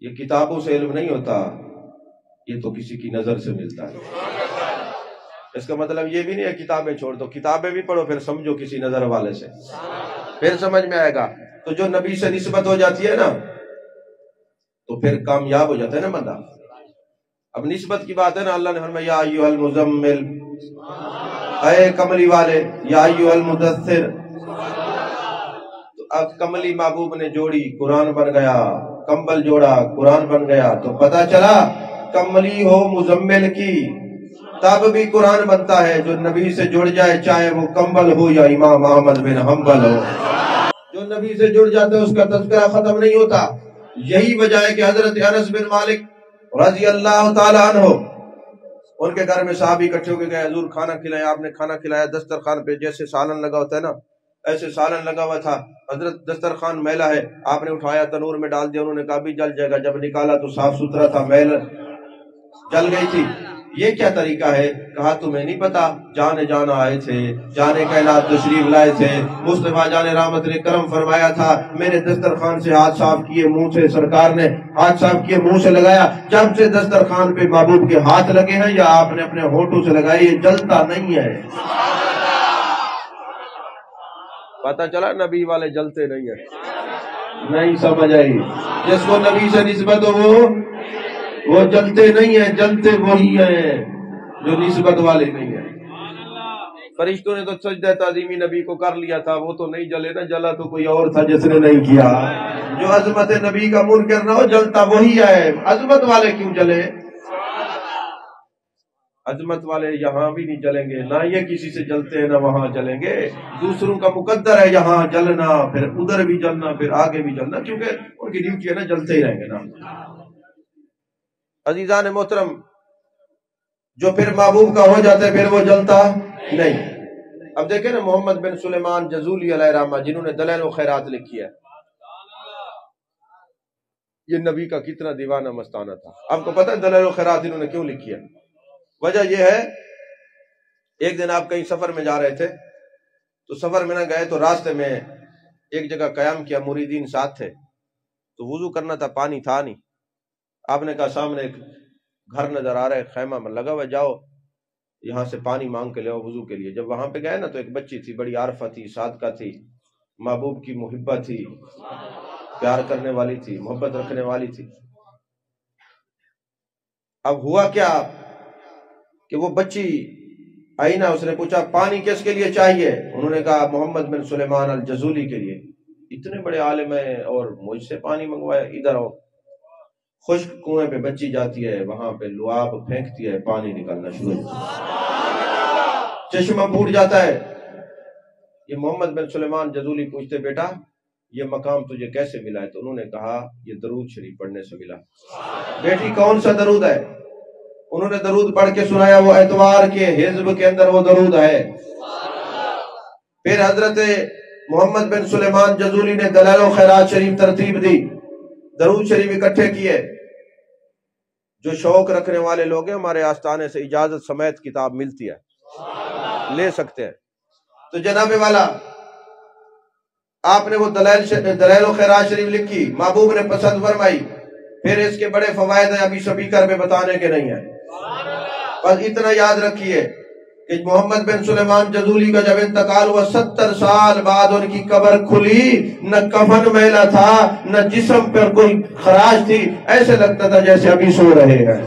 Speaker 1: یہ کتابوں سے علم نہیں ہوتا، یہ تو کسی کی نظر سے ملتا ہے۔ اس کا مطلب یہ بھی نہیں ہے کتابیں چھوڑ دو، کتابیں بھی پڑھو، پھر سمجھو کسی نظر والے سے، پھر سمجھ میں آئے گا۔ تو جو نبی سے نسبت ہو جاتی ہے نا تو پھر کامیاب ہو جاتا ہے نا بندہ۔ اب نسبت کی بات ہے نا، اللہ نے فرمایا یا ایھا المزمل، اے کملی والے، یا ایھا المدثر۔ تو اب کملی محبوب نے جوڑی، قرآن بن گیا، کمبل جوڑا، قرآن بن گیا، تو پتہ چلا کملی ہو مزمل کی تب بھی قرآن بنتا ہے۔ جو نبی سے جڑ جائے چاہے وہ کمبل ہو یا امام احمد بن حنبل ہو، جو نبی سے جڑ جاتا ہے اس کا تذکرہ ختم نہیں ہوتا۔ یہی وجہ ہے کہ حضرت انس بن مالک رضی اللہ تعالیٰ عنہ، ان کے گھر میں صحابی اکٹھے ہو کے گئے، حضور کھانا کھلائیں۔ آپ نے کھانا کھلایا، دسترخوان پہ جیسے سالن لگا ہوتا ہے نا ایسے سالن لگا ہوا تھا، حضرت دسترخوان میلا ہے، آپ نے اٹھایا تنور میں ڈال دیا، انہوں نے کہا بھی جل جائے گا، جب نکالا تو صاف ستھرا تھا، میل جل گئی تھی۔ یہ کیا طریقہ ہے؟ کہا تمہیں نہیں پتا، جان جان آئے تھے، جان کائنات تشریف لائے تھے، مصطفیٰ جان رحمت نے کرم فرمایا تھا، میرے دسترخوان سے ہاتھ صاف کیے، منہ سے سرکار نے ہاتھ صاف کیے، منہ سے لگایا، جب سے دسترخوان پہ محبوب کے ہاتھ لگے ہیں یا آپ نے اپنے ہونٹوں سے لگائی، یہ جلتا نہیں ہے۔ پتہ چلا نبی والے جلتے نہیں ہیں، نہیں سمجھ آئی؟ جس کو نبی سے نسبت ہو وہ جلتے نہیں ہیں، جلتے وہی ہیں جو نسبت والے نہیں ہیں۔ فرشتوں نے تو سجدہ تعظیمی نبی کو کر لیا تھا، وہ تو نہیں جلے نا، جلا تو کوئی اور تھا جس نے نہیں کیا۔ جو عظمت نبی کا منکر نہ ہو، جلتا وہی ہے، عظمت والے کیوں جلے؟ عظمت والے یہاں بھی نہیں جلیں گے، نہ یہ کسی سے جلتے ہیں نہ وہاں جلیں گے، دوسروں کا مقدر ہے یہاں جلنا، پھر ادھر بھی جلنا، پھر آگے بھی جلنا، کیونکہ ان کی ڈیوٹی ہے نا، جلتے ہی رہیں گے نا۔ عزیزان محترم، جو پھر محبوب کا ہو جاتا ہے پھر وہ جلتا نہیں۔ اب دیکھیں نا محمد بن سلیمان جزولی علیہ رحمہ، جنہوں نے دلائل و خیرات لکھی ہے، یہ نبی کا کتنا دیوانہ مستانہ تھا۔ آپ کو پتہ ہے دلائل و خیرات انہوں نے کیوں لکھی ہے؟ وجہ یہ ہے، ایک دن آپ کہیں سفر میں جا رہے تھے، تو سفر میں نہ گئے تو راستے میں ایک جگہ قیام کیا، مریدین ساتھ تھے، تو وضو کرنا تھا، پانی تھا نہیں۔ آپ نے کہا سامنے ایک گھر نظر آ رہا ہے، خیمہ میں لگا ہوا، جاؤ یہاں سے پانی مانگ کے لے آؤ وضو کے لیے۔ جب وہاں پہ گئے نا تو ایک بچی تھی، بڑی عارفہ تھی، صادقہ تھی، محبوب کی محبہ تھی، پیار کرنے والی تھی، محبت رکھنے والی تھی۔ اب ہوا کیا کہ وہ بچی آئی نا، اس نے پوچھا پانی کس کے لیے چاہیے؟ انہوں نے کہا محمد بن سلیمان الجزولی کے لیے۔ اتنے بڑے عالم ہیں اور مجھ سے پانی منگوایا، ادھر آؤ۔ خشک کنویں پہ بچی جاتی ہے، وہاں پہ لعاب پھینکتی ہے، پانی نکالنا شروع ہوتا ہے، چشمہ پھوٹ جاتا ہے۔ یہ محمد بن سلیمان جزولی پوچھتے بیٹا یہ مقام تجھے کیسے ملا ہے؟ تو انہوں نے کہا یہ درود شریف پڑھنے سے ملا۔ بیٹی کون سا درود ہے؟ انہوں نے درود پڑھ کے سنایا، وہ اتوار کے حزب کے اندر وہ درود ہے۔ پھر حضرت محمد بن سلیمان جزولی نے دلائل و خیرات شریف ترتیب دی، درود شریف اکٹھے کیے۔ جو شوق رکھنے والے لوگ ہیں، ہمارے آستانے سے اجازت سمیت کتاب ملتی ہے، لے سکتے ہیں۔ تو جناب والا آپ نے وہ دلائل و خیرات شریف لکھی، محبوب نے پسند فرمائی۔ پھر اس کے بڑے فوائد ہیں، ابھی سپیکر میں بتانے کے نہیں ہیں، بس اتنا یاد رکھیے کہ محمد بن سلیمان جزولی کا جب انتقال ہوا، 70 سال بعد ان کی قبر کھلی، نہ کفن میلا تھا، نہ جسم پر کوئی خراش تھی، ایسے لگتا تھا جیسے ابھی سو رہے ہیں،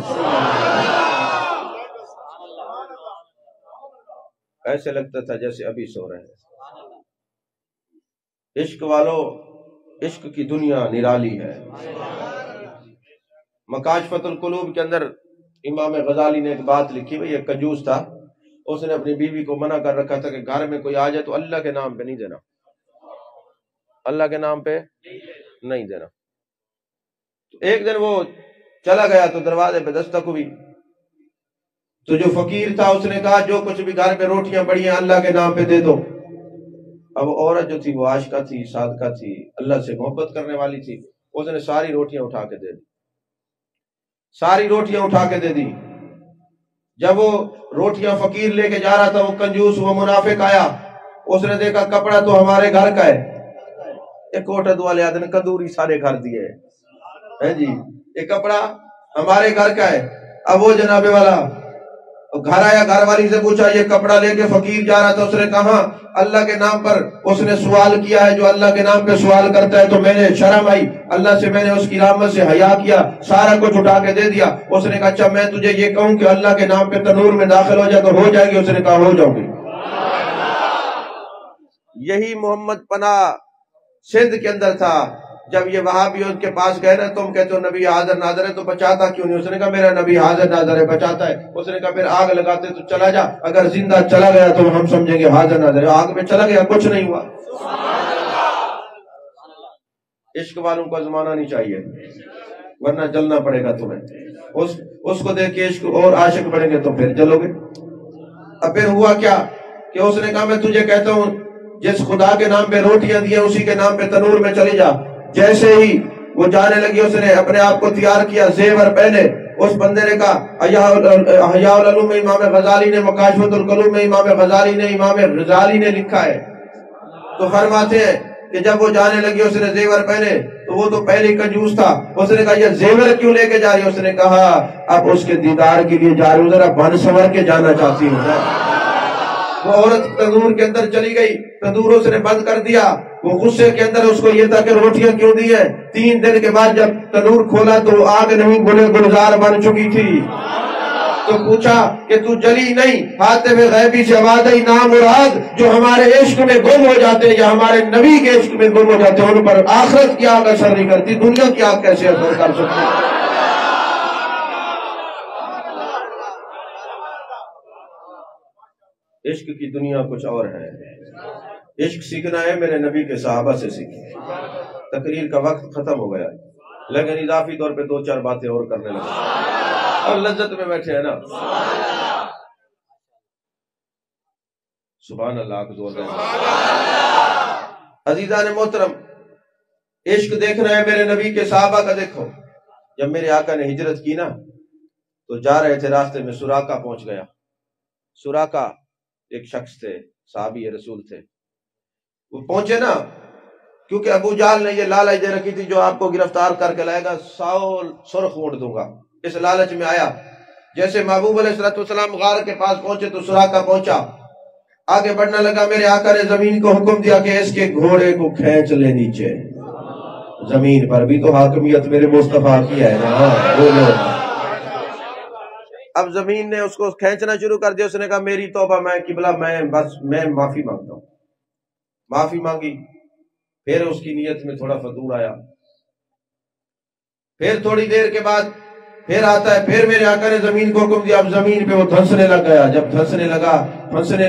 Speaker 1: ایسے لگتا تھا جیسے ابھی سو رہے ہیں۔ عشق والو، عشق کی دنیا نرالی ہے۔ مکاشفۃ القلوب کے اندر امام غزالی نے ایک بات لکھی، بھئی ایک کنجوس تھا، اس نے اپنی بیوی کو منع کر رکھا تھا کہ گھر میں کوئی آ جائے تو اللہ کے نام پہ نہیں دینا، اللہ کے نام پہ نہیں دینا۔ تو ایک دن وہ چلا گیا تو دروازے پہ دستک ہوئی، تو جو فقیر تھا اس نے کہا جو کچھ بھی گھر میں روٹیاں پڑی ہیں اللہ کے نام پہ دے دو۔ اب عورت جو تھی وہ عاشقہ تھی، صادقہ تھی، اللہ سے محبت کرنے والی تھی، اس نے ساری روٹیاں اٹھا کے دے دی، ساری روٹیاں اٹھا کے دے دی۔ جب وہ روٹیاں فقیر لے کے جا رہا تھا، وہ کنجوس، وہ منافق آیا، اس نے دیکھا کپڑا تو ہمارے گھر کا ہے، ایک کوٹد والے آدمی نے کدوری سارے گھر دیے ہیں جی، یہ کپڑا ہمارے گھر کا ہے۔ اب وہ جناب والا گھر آیا، گھر والی سے پوچھا یہ کپڑا لے کے فقیر جا رہا تھا، اس نے کہا اللہ کے نام پر اس نے سوال کیا ہے، جو اللہ کے نام پہ سوال کرتا ہے تو میں نے شرم آئی، اللہ سے میں نے اس کی رحمت سے حیا کیا، سارا کچھ اٹھا کے دے دیا۔ اس نے کہا اچھا میں تجھے یہ کہوں کہ اللہ کے نام پہ تنور میں داخل ہو جائے تو ہو جائے گی؟ اس نے کہا ہو جاؤ گی۔ یہی محمد پناہ سندھ کے اندر تھا، جب یہ وہابی ان کے پاس گئے نا، تم کہتے ہو نبی حاضر ناظر ہے تو بچاتا کیوں نہیں؟ اس نے کہا میرا نبی حاضر ناظر ہے، بچاتا ہے۔ اس نے کہا پھر آگ لگاتے تو چلا جا، اگر زندہ چلا گیا تو ہم سمجھیں گے حاضر ناظر ہے، آگ میں چلا گیا کچھ نہیں ہوا۔ عشق والوں کو آزمانا نہیں چاہیے ورنہ جلنا پڑے گا تمہیں، اس کو دیکھ کے عشق اور عاشق بڑھیں گے تو پھر جلو گے۔ اب پھر ہوا کیا کہ اس نے کہا میں تجھے کہتا ہوں جس خدا کے نام پہ روٹیاں دی ہیں اسی کے نام پہ تنور میں چلی جا۔ جیسے ہی وہ جانے لگی اس نے اپنے آپ کو تیار کیا، زیور پہنے۔ اس بندے نے کہا، احیاء العلوم میں امام غزالی نے، مکاشفۃ القلوب میں امام غزالی نے لکھا ہے، تو فرماتے ہیں کہ جب وہ جانے لگی اس نے زیور پہنے تو وہ تو پہلے کنجوس تھا، اس نے کہا یہ زیور کیوں لے کے جا رہی ہے؟ اس نے کہا اب اس کے دیدار کے لیے جا رہی ہوں، ذرا بن سنور کے جانا چاہتی ہوں۔ وہ عورت تندور کے اندر چلی گئی، تندور اس نے بند کر دیا۔ وہ غصے کے اندر اس کو یہ تھا کہ روٹیاں کیوں دی ہیں؟ 3 دن کے بعد جب تنور کھولا تو آگ نہیں گلزار بن چکی تھی۔ تو پوچھا کہ تو جلی نہیں؟ ہاتھ میں غیبی سے آواز آئی، نامراد جو ہمارے عشق میں گم ہو جاتے ہیں یا ہمارے نبی کے عشق میں گم ہو جاتے ہیں ان پر آخرت کی آگ اثر نہیں کرتی، دنیا کی آگ کیسے اثر کر سکتی؟ عشق کی دنیا کچھ اور ہے۔ عشق سیکھنا ہے میرے نبی کے صحابہ سے سیکھیں۔ تقریر کا وقت ختم ہو گیا لیکن اضافی طور پہ 2-4 باتیں اور کرنے لگے اور لذت میں بیٹھے ہیں نا۔ سبحان اللہ کا زور ہے۔ عزیزان محترم، عشق دیکھنا ہے میرے نبی کے صحابہ کا۔ دیکھو جب میرے آقا نے ہجرت کی نا تو جا رہے تھے، راستے میں سراقہ پہنچ گیا۔ سراقہ ایک شخص تھے، صحابی رسول تھے۔ وہ پہنچے نا، کیونکہ ابو جہل نے یہ لالچ دے رکھی تھی جو آپ کو گرفتار کر کے لائے گا 100 سرخ اونٹ دوں گا، اس لالچ میں آیا۔ جیسے محبوب علیہ السلام غار کے پاس پہنچے تو سراقہ پہنچا، آگے بڑھنے لگا۔ میرے آقا نے زمین کو حکم دیا کہ اس کے گھوڑے کو کھینچ لے نیچے۔ زمین پر بھی تو حاکمیت میرے مصطفیٰ کی ہے نا، بولو۔ اب زمین نے اس کو کھینچنا شروع کر دیا۔ اس نے کہا میری توبہ، میں قبلہ، میں معافی مانگتا ہوں۔ معافی مانگی، پھر اس کی نیت میں تھوڑا فتور آیا۔ پھر تھوڑی دیر کے بعد پھر آتا ہے، پھر میرے آقا نے زمین کو حکم دیا۔ اب زمین پہ وہ دھنسنے لگ گیا۔ جب دھنسنے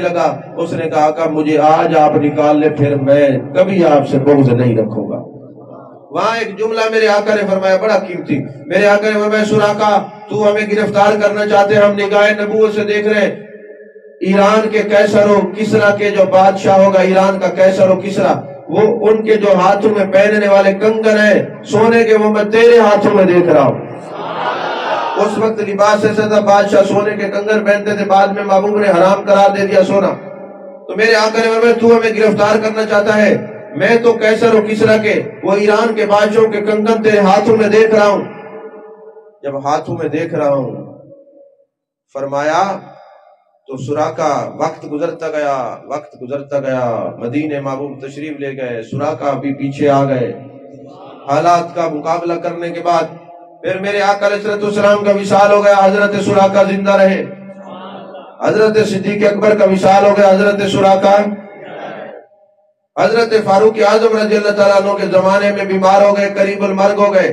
Speaker 1: لگا اس نے کہا آقا مجھے آج آپ نکال لے، پھر میں کبھی آپ سے بغض نہیں رکھوں گا۔ وہاں ایک جملہ میرے آقا نے فرمایا بڑا قیمتی۔ میرے آقا نے فرمایا سراقہ تو ہمیں گرفتار کرنا چاہتے ہیں، ہم نگاہ نبوت سے دیکھ رہے ہیں ایران کے کیسر و کسرا کے جو بادشاہ ہوگا، ایران کا کیسر و کسرا، وہ ان کے جو ہاتھوں میں پہننے والے کنگن ہیں سونے کے، وہ میں تیرے ہاتھوں میں دیکھ رہا ہوں۔ اس وقت لباس ایسا تھا، بادشاہ سونے کے کنگن پہنتے تھے، بعد میں محبوب نے حرام قرار دے دیا سونا۔ تو میرے آقا نے فرمایا تو ہمیں گرفتار کرنا چاہتا ہے، میں تو کیسر و کسرا کے، وہ ایران کے بادشاہوں کے کنگن تیرے ہاتھوں میں دیکھ رہا ہوں۔ جب ہاتھوں میں دیکھ رہا ہوں فرمایا تو سراقہ وقت گزرتا گیا، مدینے محبوب تشریف لے گئے، سراقہ بھی پیچھے آ گئے۔ حالات کا مقابلہ کرنے کے بعد پھر میرے آقا علیہ السلام کا وصال ہو گیا، حضرت سراقہ زندہ رہے۔ حضرت صدیق اکبر کا وصال ہو گیا، حضرت سراقہ۔ حضرت فاروق اعظم رضی اللہ تعالیٰ عنہ کے زمانے میں بیمار ہو گئے، قریب المرگ ہو گئے۔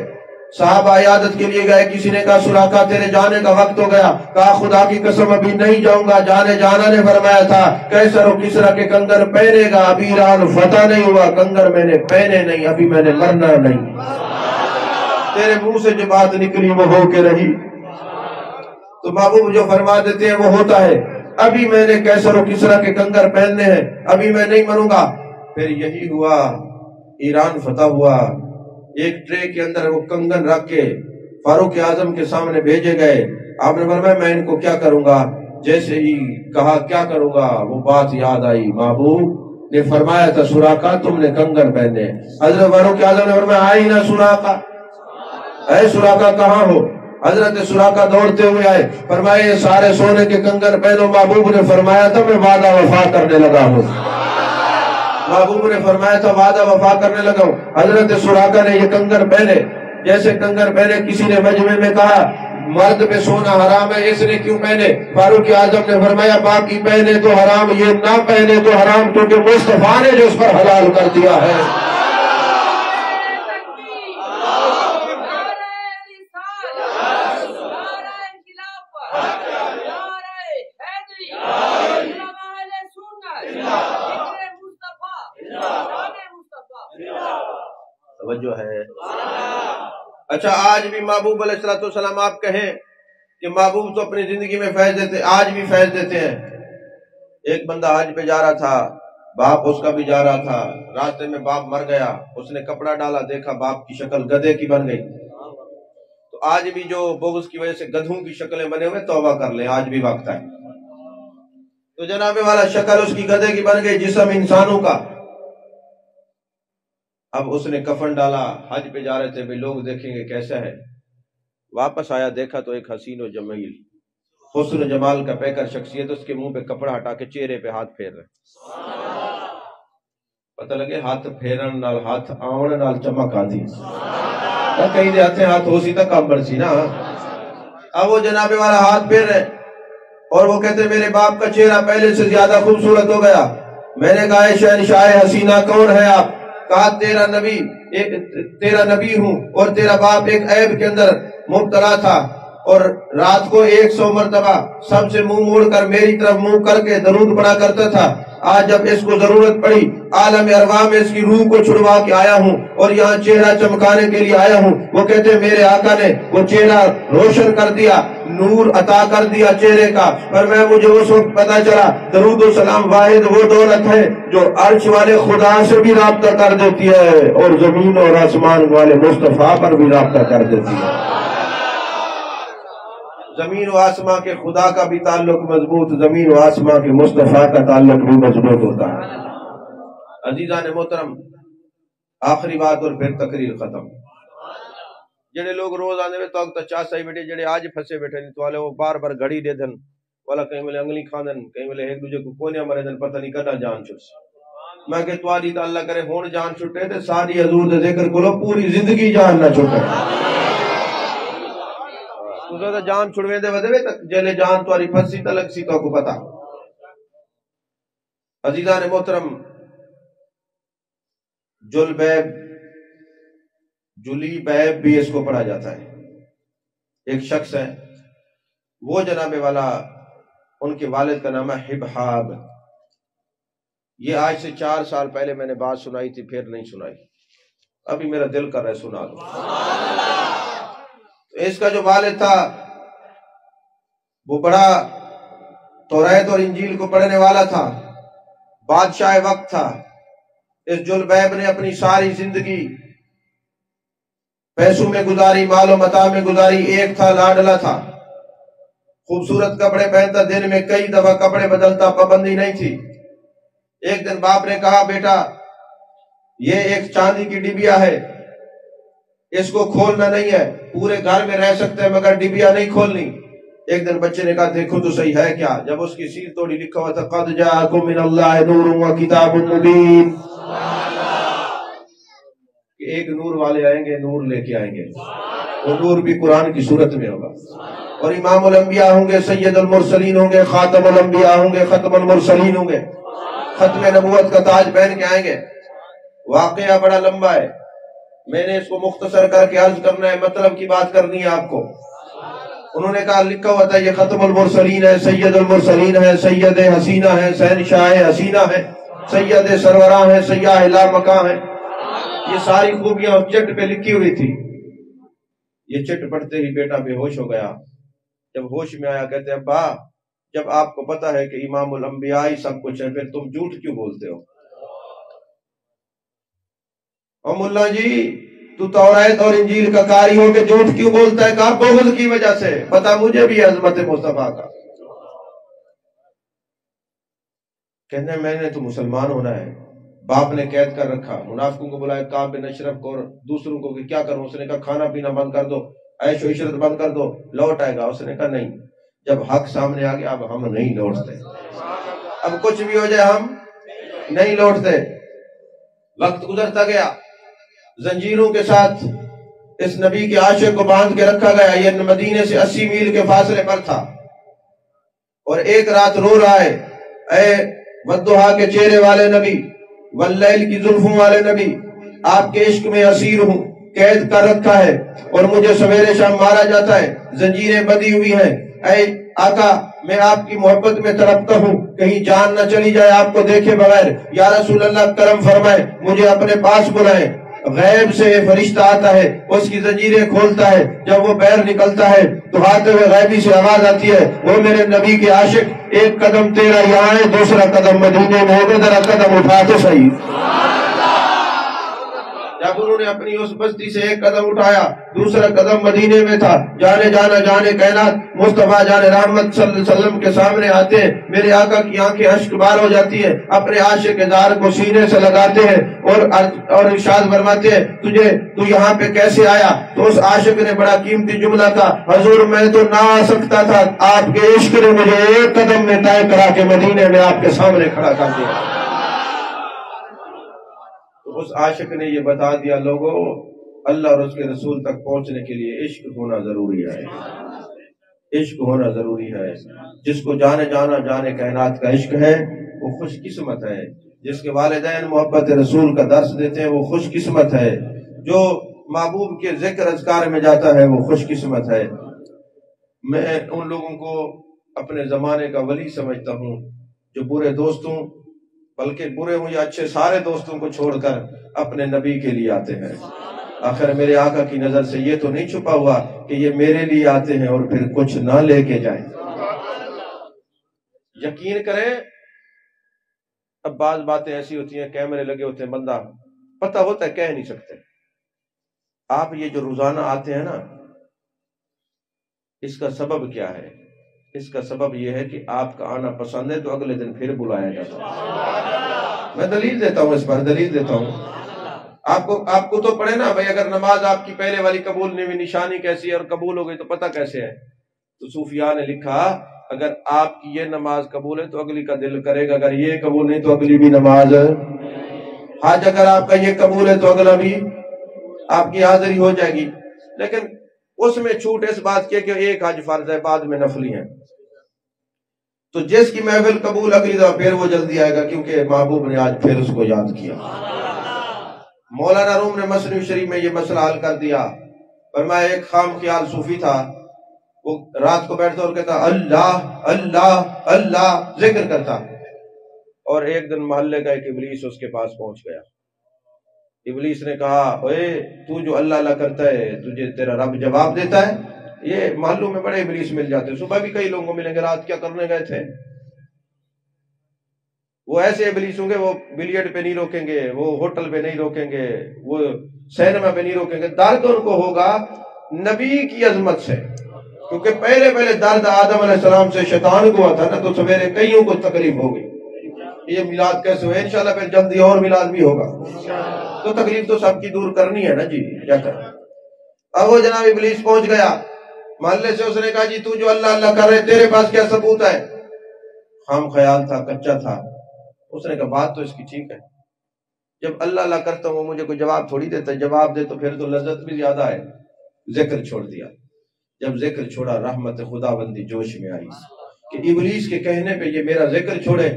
Speaker 1: صحابہ عیادت کے لیے گئے، کسی نے کہا سراقہ تیرے جانے کا وقت ہو گیا، کہا خدا کی قسم ابھی نہیں جاؤں گا، جانا نے فرمایا تھا کیسر و کسرا کے کنگن پہنے گا، ابھی ایران فتح نہیں ہوا، کنگن میں نے پہنے نہیں، ابھی میں نے مرنا نہیں۔ تیرے منہ سے جو بات نکلی وہ ہو کے رہی۔ تو محبوب جو فرما دیتے ہیں وہ ہوتا ہے۔ ابھی میں نے کیسر و کسرا کے کنگن پہننے ہیں، ابھی میں نہیں مروں گا۔ پھر یہی ہوا، ایران فتح ہوا۔ ایک ٹرے کے اندر وہ کنگن رکھ کے فاروق اعظم کے سامنے بھیجے گئے۔ آپ نے فرمایا میں ان کو کیا کروں گا؟ جیسے ہی کہا کیا کروں گا، وہ بات یاد آئی، محبوب نے فرمایا تھا سراقہ تم نے کنگن پہنے۔ حضرت فاروق اعظم نے فرمایا آئی نا سراقہ، اے سراقہ کہاں ہو؟ حضرت سراقہ دوڑتے ہوئے آئے، فرمایا یہ سارے سونے کے کنگن پہنو۔ محبوب نے فرمایا تھا میں وعدہ وفا کرنے لگا ہوں۔ محبوب نے فرمایا تھا وعدہ وفا کرنے لگا ہوں۔ حضرت سراقہ نے یہ کنگن پہنے، جیسے کنگن پہنے کسی نے مجمع میں کہا مرد پہ سونا حرام ہے، اس نے کیوں پہنے؟ فاروق اعظم نے فرمایا باقی پہنے تو حرام، یہ نہ پہنے تو حرام، کیونکہ مصطفیٰ نے جو اس پر حلال کر دیا ہے۔ توجہ ہے۔ اچھا آج بھی محبوب علیہ السلام آپ کہیں کہ محبوب تو اپنی زندگی میں فیض دیتے، آج بھی فیض دیتے ہیں۔ ایک بندہ حج پہ جا رہا تھا، باپ اس کا بھی جا رہا تھا، راستے میں باپ مر گیا، اس نے کپڑا ڈالا، دیکھا باپ کی شکل گدھے کی بن گئی۔ تو آج بھی جو بغض کی وجہ سے گدھوں کی شکلیں بنے ہوئے توبہ کر لیں، آج بھی وقت ہے۔ تو جناب والا شکل اس کی گدھے کی بن گئی، جسم انسانوں کا۔ اب اس نے کفن ڈالا، حج پہ جا رہے تھے، بھی لوگ دیکھیں گے کیسا ہے۔ واپس آیا، دیکھا تو ایک حسین و جمیل، حسن و جمال کا پیکر شخصیت، اس کے منہ پہ کپڑا ہٹا کے چہرے پہ ہاتھ پھیر رہے۔ پتہ لگے ہاتھ پھیرن نال، ہاتھ آون نال چمک آتی، کہیں دے ہاتھیں ہاتھ ہو سی تک کام بڑھ سی نا۔ اب وہ جناب والا ہاتھ پھیر رہے اور وہ کہتے میرے باپ کا چہرہ پہلے سے زیادہ خوبصورت ہو گیا۔ میں نے کہا شہنشاہ حسینہ کون ہے آپ؟ کہا تیرا نبی ہوں، اور تیرا باپ ایک عیب کے اندر مبتلا تھا، اور رات کو 100 مرتبہ سب سے منہ موڑ کر میری طرف منہ کر کے درود پڑھا کرتا تھا۔ آج جب اس کو ضرورت پڑی، عالم ارواح میں اس کی روح کو چھڑوا کے آیا ہوں اور یہاں چہرہ چمکانے کے لیے آیا ہوں۔ وہ کہتے میرے آقا نے وہ چہرہ روشن کر دیا، نور عطا کر دیا چہرے کا۔ پر میں مجھے اس وقت پتا چلا درود و سلام واحد وہ دولت ہے جو عرش والے خدا سے بھی رابطہ کر دیتی ہے اور زمین اور آسمان والے مصطفیٰ پر بھی رابطہ کر دیتی ہے۔ زمین و آسمان کے خدا کا بھی تعلق مضبوط، زمین و آسمان کے مصطفیٰ کا تعلق بھی مضبوط ہوتا ہے۔ عزیزان محترم، آخری بات اور پھر تقریر ختم۔ جڑے لوگ روز آنے میں تو چاہ سائی بیٹھے، جڑے آج پھنسے بیٹھے نہیں تو والے وہ بار بار گھڑی دے دن، والا کہیں ملے انگلی کھان دن، کہیں ملے ایک دوجہ کو کونیا مرے دن، پتہ نہیں کرنا جان چھٹ سے۔ میں کہ توالی تو اللہ کرے ہون جان چھٹے تھے، ساری حضور دے ذکر کو لو پوری زندگی جان نہ چھٹے۔ تو جان چھڑویں دے ودے تک جلے جان تواری پھنسی تلک سی تو کو پتا۔ عزیزان محترم، جلی بیب بھی اس کو پڑھا جاتا ہے۔ ایک شخص ہے، وہ جناب والا ان کے والد کا نام ہے حبحاب۔ یہ آج سے 4 سال پہلے میں نے بات سنائی تھی، پھر نہیں سنائی، ابھی میرا دل کر رہا ہے سنا دو۔ اس کا جو والد تھا وہ بڑا توریت اور انجیل کو پڑھنے والا تھا، بادشاہ وقت تھا۔ اس جلبیب نے اپنی ساری زندگی پیسوں میں گزاری، مال و متاع میں گزاری۔ ایک تھا لاڈلا تھا، خوبصورت کپڑے پہنتا، دن میں کئی دفعہ کپڑے بدلتا، پابندی نہیں تھی۔ ایک دن باپ نے کہا بیٹا یہ ایک چاندی کی ڈبیا ہے، اس کو کھولنا نہیں ہے، پورے گھر میں رہ سکتے ہیں مگر ڈبیا نہیں کھولنی۔ ایک دن بچے نے کہا دیکھو تو صحیح ہے کیا؟ جب اس کی سیل توڑی لکھا ہوا تھا قد جاءکم من اللہ نور و کتاب مبین، کہ ایک نور والے آئیں گے، نور لے کے آئیں گے، وہ نور بھی قرآن کی صورت میں ہوگا، اور امام الانبیاء ہوں گے، سید المرسلین ہوں گے، خاتم الانبیاء ہوں گے، ختم المرسلین ہوں گے، ختم نبوت کا تاج پہن کے آئیں گے۔ واقعہ بڑا لمبا ہے، میں نے اس کو مختصر کر کے عرض کرنا ہے، مطلب کی بات کرنی ہے آپ کو۔ انہوں نے کہا لکھا ہوا تھا یہ ختم المرسلین ہے، سید المرسلین ہے، سید حسینہ ہے، شہنشاہ حسینہ ہے، سید سروراں ہے، سیاہ لا مکاں ہے۔ یہ ساری خوبیاں اس چٹ پہ لکھی ہوئی تھی۔ یہ چٹ پڑھتے ہی بیٹا بے ہوش ہو گیا۔ جب ہوش میں آیا کہتے ابا جب آپ کو پتا ہے کہ امام الانبیاء ہی سب کچھ ہے، پھر تم جھوٹ کیوں بولتے ہو؟ اور ملا جی تو توریت اور انجیل کا قاری ہو کے جھوٹ کیوں بولتا ہے؟ کہا بغض کی وجہ سے، پتا مجھے بھی عظمت مصطفیٰ کا۔ کہنے میں نے تو مسلمان ہونا ہے، باپ نے قید کر رکھا، منافقوں کو بلایا کعب بن اشرف کو اور دوسروں کو کہ کیا کروں؟ اس نے کہا کھانا پینا بند کر دو، عیش و عشرت بند کر دو، لوٹ آئے گا۔ اس نے کہا نہیں، جب حق سامنے آ گیا اب ہم نہیں لوٹتے، اب کچھ بھی ہو جائے ہم نہیں لوٹتے۔ وقت گزرتا گیا، زنجیروں کے ساتھ اس نبی کے عاشق کو باندھ کے رکھا گیا۔ یہ مدینے سے 80 میل کے فاصلے پر تھا، اور ایک رات رو رہا ہے، اے والضحیٰ کے چہرے والے نبی، واللیل کی زلفوں والے نبی، آپ کے عشق میں اسیر ہوں، قید کر رکھا ہے اور مجھے سویرے شام مارا جاتا ہے، زنجیریں بندھی ہوئی ہیں۔ اے آقا میں آپ کی محبت میں تڑپتا ہوں، کہیں جان نہ چلی جائے آپ کو دیکھے بغیر، یا رسول اللہ کرم فرمائے مجھے اپنے پاس بلائیں۔ غیب سے فرشتہ آتا ہے، اس کی زنجیریں کھولتا ہے، جب وہ باہر نکلتا ہے تو آتے ہوئے غیبی سے آواز آتی ہے، وہ میرے نبی کے عاشق، ایک قدم تیرا یہاں ہے، دوسرا قدم مدینے میں ہے، ذرا قدم اٹھا تو صحیح۔ جب انہوں نے اپنی اس بستی سے ایک قدم اٹھایا، دوسرا قدم مدینے میں تھا، جانے کائنات مصطفیٰ جان رحمت صلی اللہ علیہ وسلم کے سامنے آتے ہیں، میرے آقا کی آنکھیں اشک بار ہو جاتی ہیں، اپنے عاشق زار کو سینے سے لگاتے ہیں اور ارشاد فرماتے ہیں، تو یہاں پہ کیسے آیا؟ تو اس عاشق نے بڑا قیمتی جملہ تھا، حضور میں تو نہ آ سکتا تھا، آپ کے عشق نے مجھے ایک قدم میں طے کرا کے مدینے میں آپ کے سامنے کھڑا کر دیا۔ اس عاشق نے یہ بتا دیا، لوگوں اللہ اور اس کے رسول تک پہنچنے کے لیے عشق ہونا ضروری ہے، عشق ہونا ضروری ہے۔ جس کو جانے کائنات کا عشق ہے وہ خوش قسمت ہے، جس کے والدین محبت رسول کا درس دیتے ہیں وہ خوش قسمت ہے، جو محبوب کے ذکر اذکار میں جاتا ہے وہ خوش قسمت ہے۔ میں ان لوگوں کو اپنے زمانے کا ولی سمجھتا ہوں جو برے دوستوں، بلکہ برے ہوں یا اچھے، سارے دوستوں کو چھوڑ کر اپنے نبی کے لیے آتے ہیں۔ آخر میرے آقا کی نظر سے یہ تو نہیں چھپا ہوا کہ یہ میرے لیے آتے ہیں اور پھر کچھ نہ لے کے جائیں۔ یقین کریں، اب بعض باتیں ایسی ہوتی ہیں، کیمرے لگے ہوتے ہیں، بندہ پتہ ہوتا ہے کہہ نہیں سکتے۔ آپ یہ جو روزانہ آتے ہیں نا، اس کا سبب کیا ہے؟ اس کا سبب یہ ہے کہ آپ کا آنا پسند ہے تو اگلے دن پھر بلایا جاتا ہے۔ میں دلیل دیتا ہوں، اس پر دلیل دیتا ہوں۔ آپ کو تو پڑھے نا بھائی، اگر نماز آپ کی پہلے والی قبول نہیں ہوئی، نشانی کیسی ہے اور قبول ہو گئی تو پتہ کیسے ہے؟ تو صوفیاء نے لکھا، اگر آپ کی یہ نماز قبول ہے تو اگلی کا دل کرے گا، اگر یہ قبول نہیں تو اگلی بھی نماز۔ حج اگر آپ کا یہ قبول ہے تو اگلا بھی آپ کی حاضری ہو جائے گی، لیکن اس میں چھوٹ اس بات کی کہ ایک حج فرض ہے، بعد میں نفلی ہے۔ تو جس کی محفل قبول اگلی دفعہ پھر وہ جلدی آئے گا، کیونکہ محبوب نے آج پھر اس کو یاد کیا۔ مولانا روم نے مثنوی شریف میں یہ مسئلہ حل کر دیا، فرمایا ایک خام خیال صوفی تھا، وہ رات کو بیٹھتا اور کہتا اللہ اللہ اللہ ذکر کرتا، اور ایک دن محلے کا ایک ابلیس اس کے پاس پہنچ گیا۔ ابلیس نے کہا، اوے تو جو اللہ اللہ کرتا ہے تجھے تیرا رب جواب دیتا ہے؟ یہ محلوں میں بڑے ابلیس مل جاتے ہیں، صبح بھی کئی لوگوں کو ملیں گے، رات کیا کرنے گئے تھے؟ وہ ایسے ابلیس ہوں گے، وہ بلیئرڈ پہ نہیں روکیں گے، وہ ہوٹل پہ نہیں روکیں گے، وہ سینما پہ نہیں روکیں گے، درد ان کو ہوگا نبی کی عظمت سے، کیونکہ پہلے درد آدم علیہ السلام سے شیطان کو ہوا تھا نا، تو سویرے کئیوں کو تکلیف ہوگی۔ یہ میلاد کیسے ہوئے؟ انشاءاللہ پھر جلدی اور میلاد بھی ہوگا، تو تکلیف تو سب کی دور کرنی ہے نا جی، کیا کریں۔ اب وہ جناب ابلیس پہنچ گیا محلے سے، اس نے کہا جی تو جو اللہ اللہ کر رہے تیرے پاس کیا ثبوت ہے؟ خام خیال تھا، کچا تھا۔ اس نے کہا بات تو اس کی ٹھیک ہے، جب اللہ اللہ کرتا ہوں وہ مجھے کوئی جواب تھوڑی دیتا ہے، جواب دے تو پھر تو لذت بھی زیادہ ہے۔ ذکر چھوڑ دیا، جب ذکر چھوڑا رحمت خدا بندی جوش میں آئی کہ ابلیس کے کہنے پہ یہ میرا ذکر چھوڑے،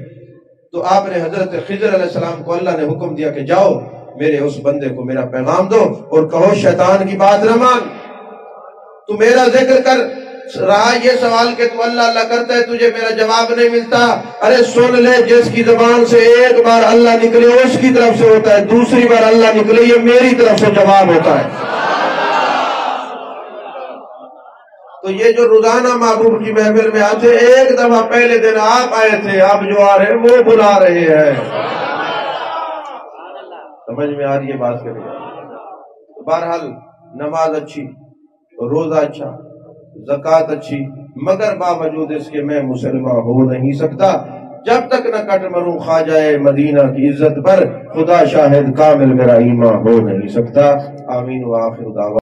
Speaker 1: تو آپ نے حضرت خضر علیہ السلام کو اللہ نے حکم دیا کہ جاؤ میرے اس بندے کو میرا پیغام دو اور کہو شیطان کی بات نہ مان، تو میرا ذکر کر رہا یہ سوال کہ تو اللہ اللہ کرتا ہے تجھے میرا جواب نہیں ملتا، ارے سن لے، جس کی زبان سے ایک بار اللہ نکلے اس کی طرف سے ہوتا ہے، دوسری بار اللہ نکلے یہ میری طرف سے جواب ہوتا ہے۔ تو یہ جو روزانہ محبوب کی محفل میں آتے، ایک دفعہ پہلے دن آپ آئے تھے، اب جو آ رہے ہیں وہ بلا رہے ہیں۔ سمجھ میں آ رہی ہے بات کریں؟ بہرحال نماز اچھی، روزہ اچھا، زکوٰۃ اچھی، مگر باوجود اس کے میں مسلمان ہو نہیں سکتا جب تک نہ کٹ مروں خواجہ مدینہ کی عزت پر، خدا شاہد کامل میرا ایمان ہو نہیں سکتا۔ آمین و آخر دعوانا۔